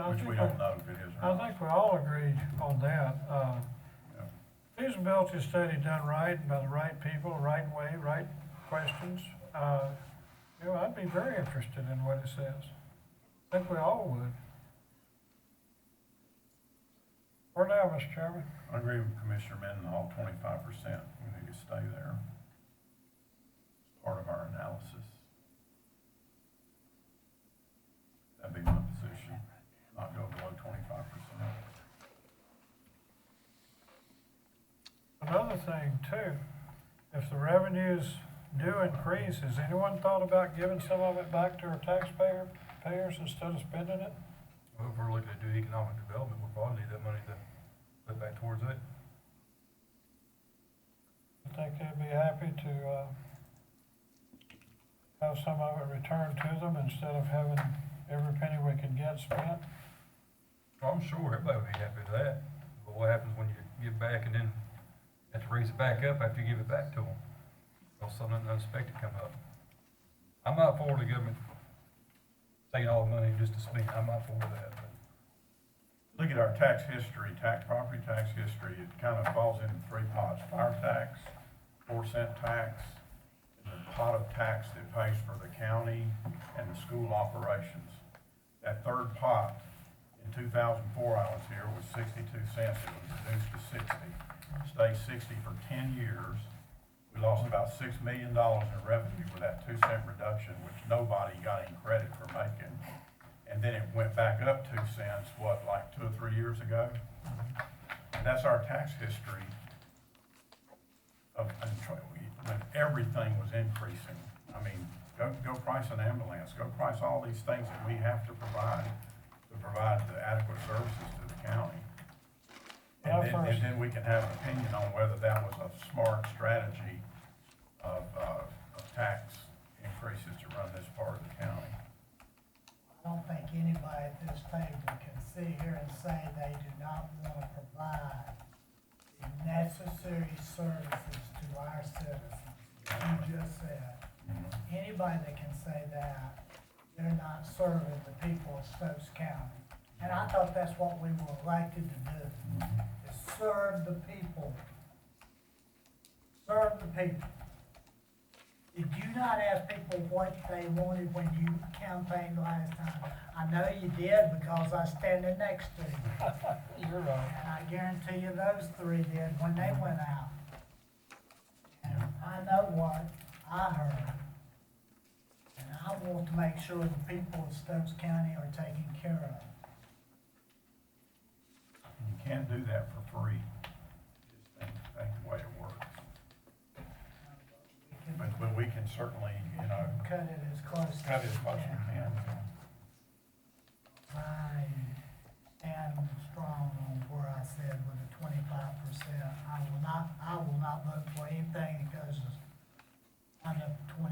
which we don't know if it is or I not. think we all agree on that. Feasibility study done right, by the right people, right way, right questions. I'd be very interested in what it says. I think we all would. Where now, Mr. Chairman? I agree with Commissioner Mendenhall, 25%, we need to stay there. It's part of our analysis. That'd be my position, not go below 25%. Another thing too, if the revenues do increase, has anyone thought about giving some of it back to our payers instead of spending it? Well, if we're looking to do economic development, we'll probably need that money to put back towards it. I think they'd be happy to, have some of it returned to them instead of having every penny we can get spent. Well, I'm sure everybody would be happy with that, but what happens when you give back and then have to raise it back up after you give it back to them? Or something unexpected come up. I'm not for the government taking all the money just to spend, I'm not for that, but. Look at our tax history, property tax history, it kind of falls into three pots: fire tax, 4-cent tax, and the pot of tax that pays for the county and the school operations. That third pot, in 2004, I was here, was 62 cents, it was reduced to 60. Stayed 60 for 10 years. We lost about $6 million in revenue with that 2-cent reduction, which nobody got any credit for making. And then it went back up 2 cents, what, like 2 or 3 years ago? And that's our tax history of, when everything was increasing. I mean, go price an ambulance, go price all these things that we have to provide the adequate services to the county. And then we can have an opinion on whether that was a smart strategy of tax increases to run this part of the county. I don't think anybody at this table can sit here and say they do not want to provide the necessary services to our citizens. You just said, anybody that can say that, they're not serving the people of Stokes County. And I thought that's what we were elected to do, is serve the people. Serve the people. Did you not ask people what they wanted when you campaigned last time? I know you did because I was standing next to you. You're right. And I guarantee you those three did when they went out. And I know what I heard. And I want to make sure the people of Stokes County are taken care of. You can't do that for free. Just think the way it works. But we can certainly, Cut it as close cut it as much as we can. I stand strong on where I said with the 25%. I will not vote for anything that goes under 25%.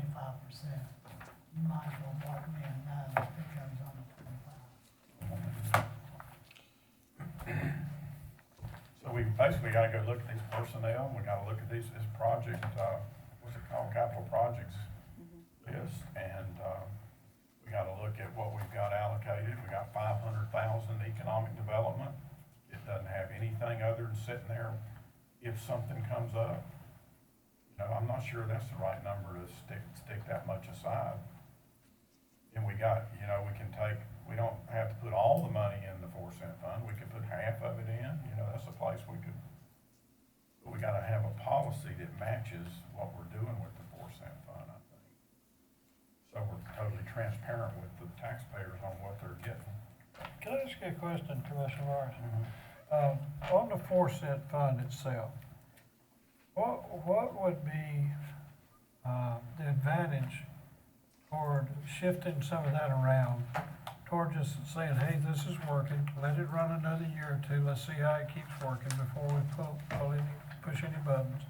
You might as well mark me a no if it goes under 25. So we basically gotta go look at these personnel, we gotta look at this project, what's it called, capital projects list, and, we gotta look at what we've got allocated. We got 500,000 economic development. It doesn't have anything other than sitting there if something comes up. I'm not sure that's the right number to stick that much aside. And we got, we don't have to put all the money in the 4-cent fund. We could put half of it in, that's a place we could, but we gotta have a policy that matches what we're doing with the 4-cent fund, I think. So we're totally transparent with the taxpayers on what they're getting. Can I ask you a question, Commissioner Morris? On the 4-cent fund itself, what would be, the advantage toward shifting some of that around toward just saying, hey, this is working, let it run another year or two, let's see how it keeps working before we push any buttons.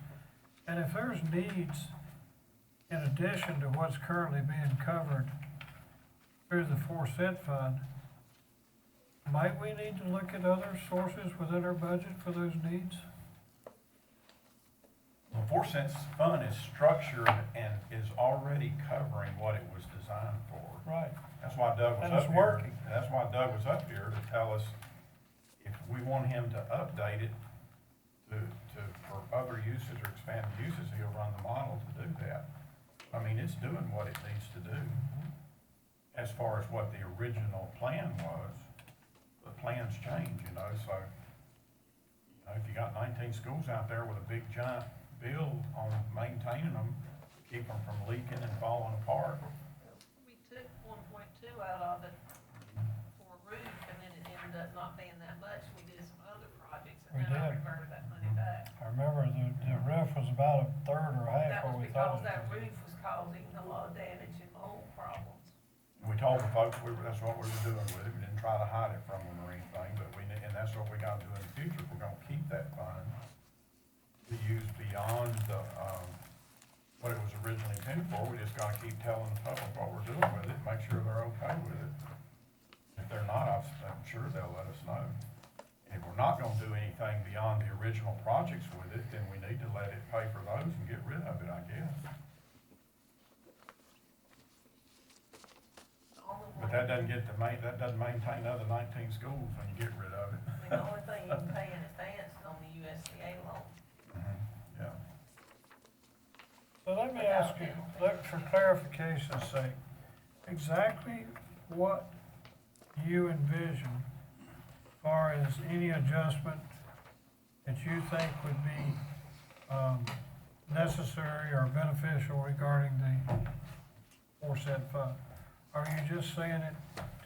And if there's needs in addition to what's currently being covered through the 4-cent fund, might we need to look at other sources within our budget for those needs? The 4-cent fund is structured and is already covering what it was designed for. Right. That's why Doug was And it's up here. working. That's why Doug was up here to tell us if we want him to update it for other uses or expanded uses, he'll run the model to do that. I mean, it's doing what it needs to do. as far as what the original plan was, the plans change, you know, so, you know, if you got 19 schools out there with a big giant bill on maintaining them, keep them from leaking and falling apart. We took 1.2 out of it for a roof, and then it ended up not being that much. We did some other projects, We and then I did. reverted that money back. I remember the roof was about a third or half That what was we thought. because that roof was causing a lot of damage and mold problems. We told the folks that's what we were doing with it. We didn't try to hide it from them or anything, but and that's what we gotta do in the future. If we're gonna keep that fund to use beyond the, what it was originally intended for. We just gotta keep telling the public what we're doing with it, make sure they're okay with it. If they're not, I'm sure they'll let us know. And if we're not gonna do anything beyond the original projects with it, then we need to let it pay for those and get rid of it, I guess. But that doesn't that doesn't maintain the other 19 schools when you get rid of it. I mean, the only thing you can pay in advance is on the USDA loan. Yeah. So let me ask you, for clarification's sake, exactly what you envision as far as any adjustment that you think would be necessary or beneficial regarding the aforesaid fund? Are you just saying it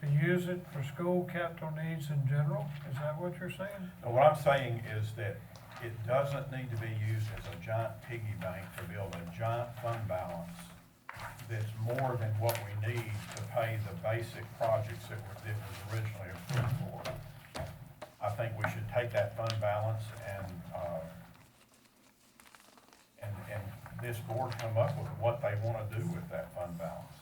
to use it for school capital needs in general? Is that what you're saying? Now, what I'm saying is that it doesn't need to be used as a giant piggy bank to build a giant fund balance that's more than what we need to pay the basic projects that was originally approved for. I think we should take that fund balance and this board come up with what they want to do with that fund balance.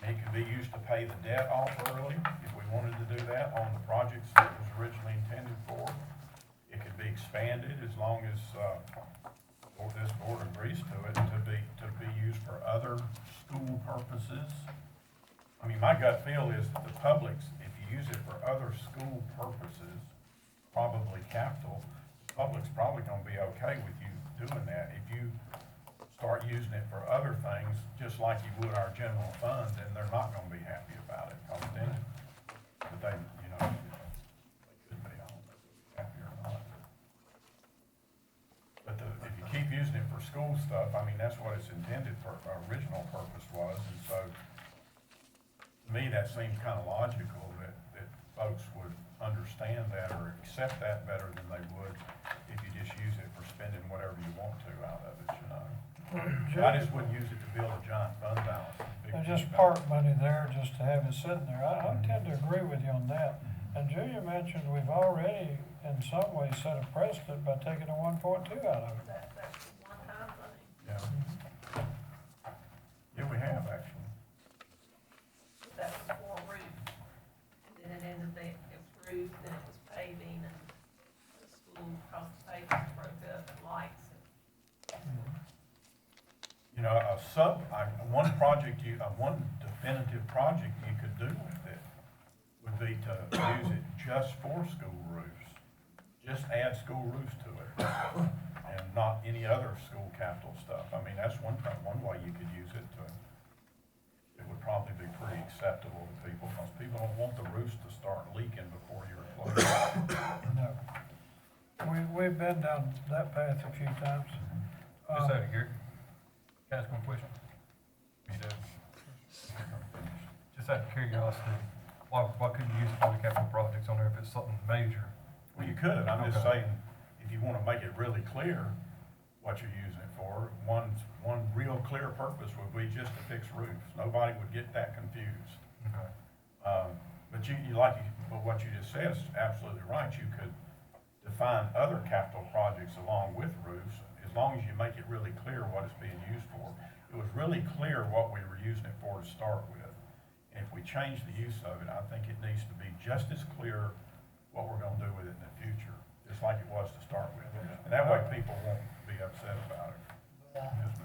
It could be used to pay the debt off early, if we wanted to do that on the projects that it was originally intended for. It could be expanded as long as, this board agrees to it, to be used for other school purposes. I mean, my gut feel is that the public's, if you use it for other school purposes, probably capital, the public's probably gonna be okay with you doing that. If you start using it for other things, just like you would our general fund, then they're not gonna be happy about it, because then, but they, you know, they could be, I don't know if they'll be happy or not. But if you keep using it for school stuff, I mean, that's what it's intended for, our original purpose was, and so, to me, that seems kind of logical that folks would understand that or accept that better than they would if you just use it for spending whatever you want to out of it, you know? I just wouldn't use it to build a giant fund balance. There's just park money there just to have it sitting there. I tend to agree with you on that. And Julia mentioned we've already, in some ways, set a precedent by taking the 1.2 out of it. That's one-time thing. Yeah. Yeah, we have, actually. That was for a roof. And then it ended up being, it was roof, then it was paving, and the school cost of paving broke up, and lights, and You know, one definitive project you could do with it would be to use it just for school roofs. Just add school roofs to it, and not any other school capital stuff. I mean, that's one way you could use it to, it would probably be pretty acceptable to people, because people don't want the roofs to start leaking before you replace it. No. We've been down that path a few times. Just out of here, can I ask one question? Just out of curiosity, why couldn't you use it for the capital projects on there if it's something major? Well, you could, I'm just Okay. saying, if you wanna make it really clear what you're using it for, one real clear purpose would be just to fix roofs. Nobody would get that confused. Okay. But what you just said is absolutely right. You could define other capital projects along with roofs, as long as you make it really clear what it's being used for. It was really clear what we were using it for to start with. And if we change the use of it, I think it needs to be just as clear what we're gonna do with it in the future, just like it was to start with. And that way people won't be upset about it. It's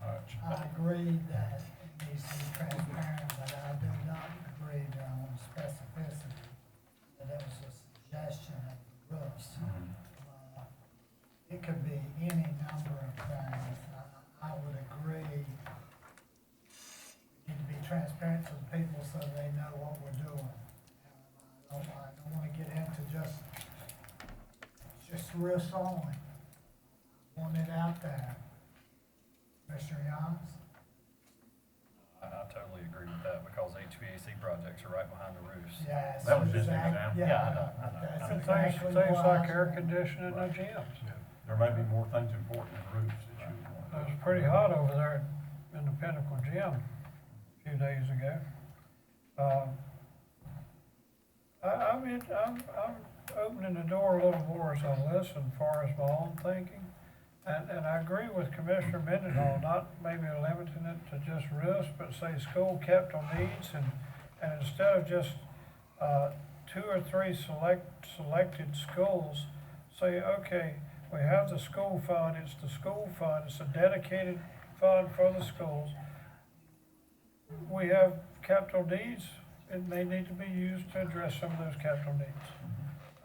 much. I agree that it needs to be transparent, but I do not agree that on specificity, that it was a suggestion of the roofs. It could be any number of things. I would agree, we need to be transparent to the people so they know what we're doing. I don't wanna get into just risks only. Want it out there. Mr. Yance? I totally agree with that, because HVAC projects are right behind the roofs. Yes. That was just an exact- example. Yeah, Yeah, I know. that's And exactly things what I like was air doing. conditioning in the gyms. There may be more things important than roofs that you would want. It was pretty hot over there in the Pinnacle Gym a few days ago. I'm opening the door a little more as I listen, as far as my own thinking. And I agree with Commissioner Mendenhall, not maybe limiting it to just risk, but say school capital needs, and instead of just, 2 or 3 selected schools, say, okay, we have the school fund, it's the school fund, it's a dedicated fund for the schools. We have capital needs, and they need to be used to address some of those capital needs.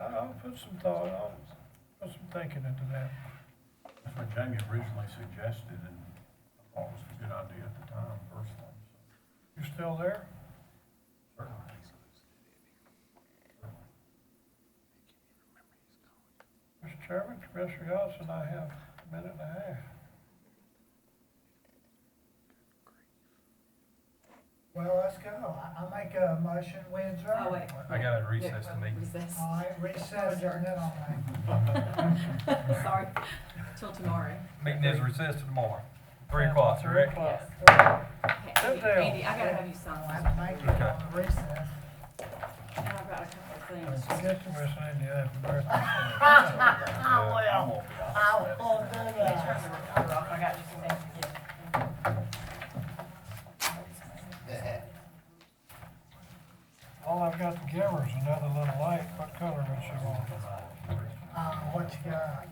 I'll put some thought, I'll put some thinking into that. That's what Jamie originally suggested, and I thought was a good idea at the time, personally. You still there? Mr. Chairman, Commissioner Yance, I have a minute and a half. Well, let's go. I make a motion, we adjourn. Oh, wait. I gotta recess the meeting. Recess. All right, recess, and then I'll make. Sorry, till tomorrow. Meeting is recessed tomorrow, 3 o'clock, 3 correct? o'clock. Hey, Sit down. Andy, I gotta have you sign I'll this. have to make it on the recess. And I've got a couple of things. Forget to wish Andy happy birthday. I will. I will do that. I got you some things to get. All I've got to give her is another little light. What color would she want? What you got?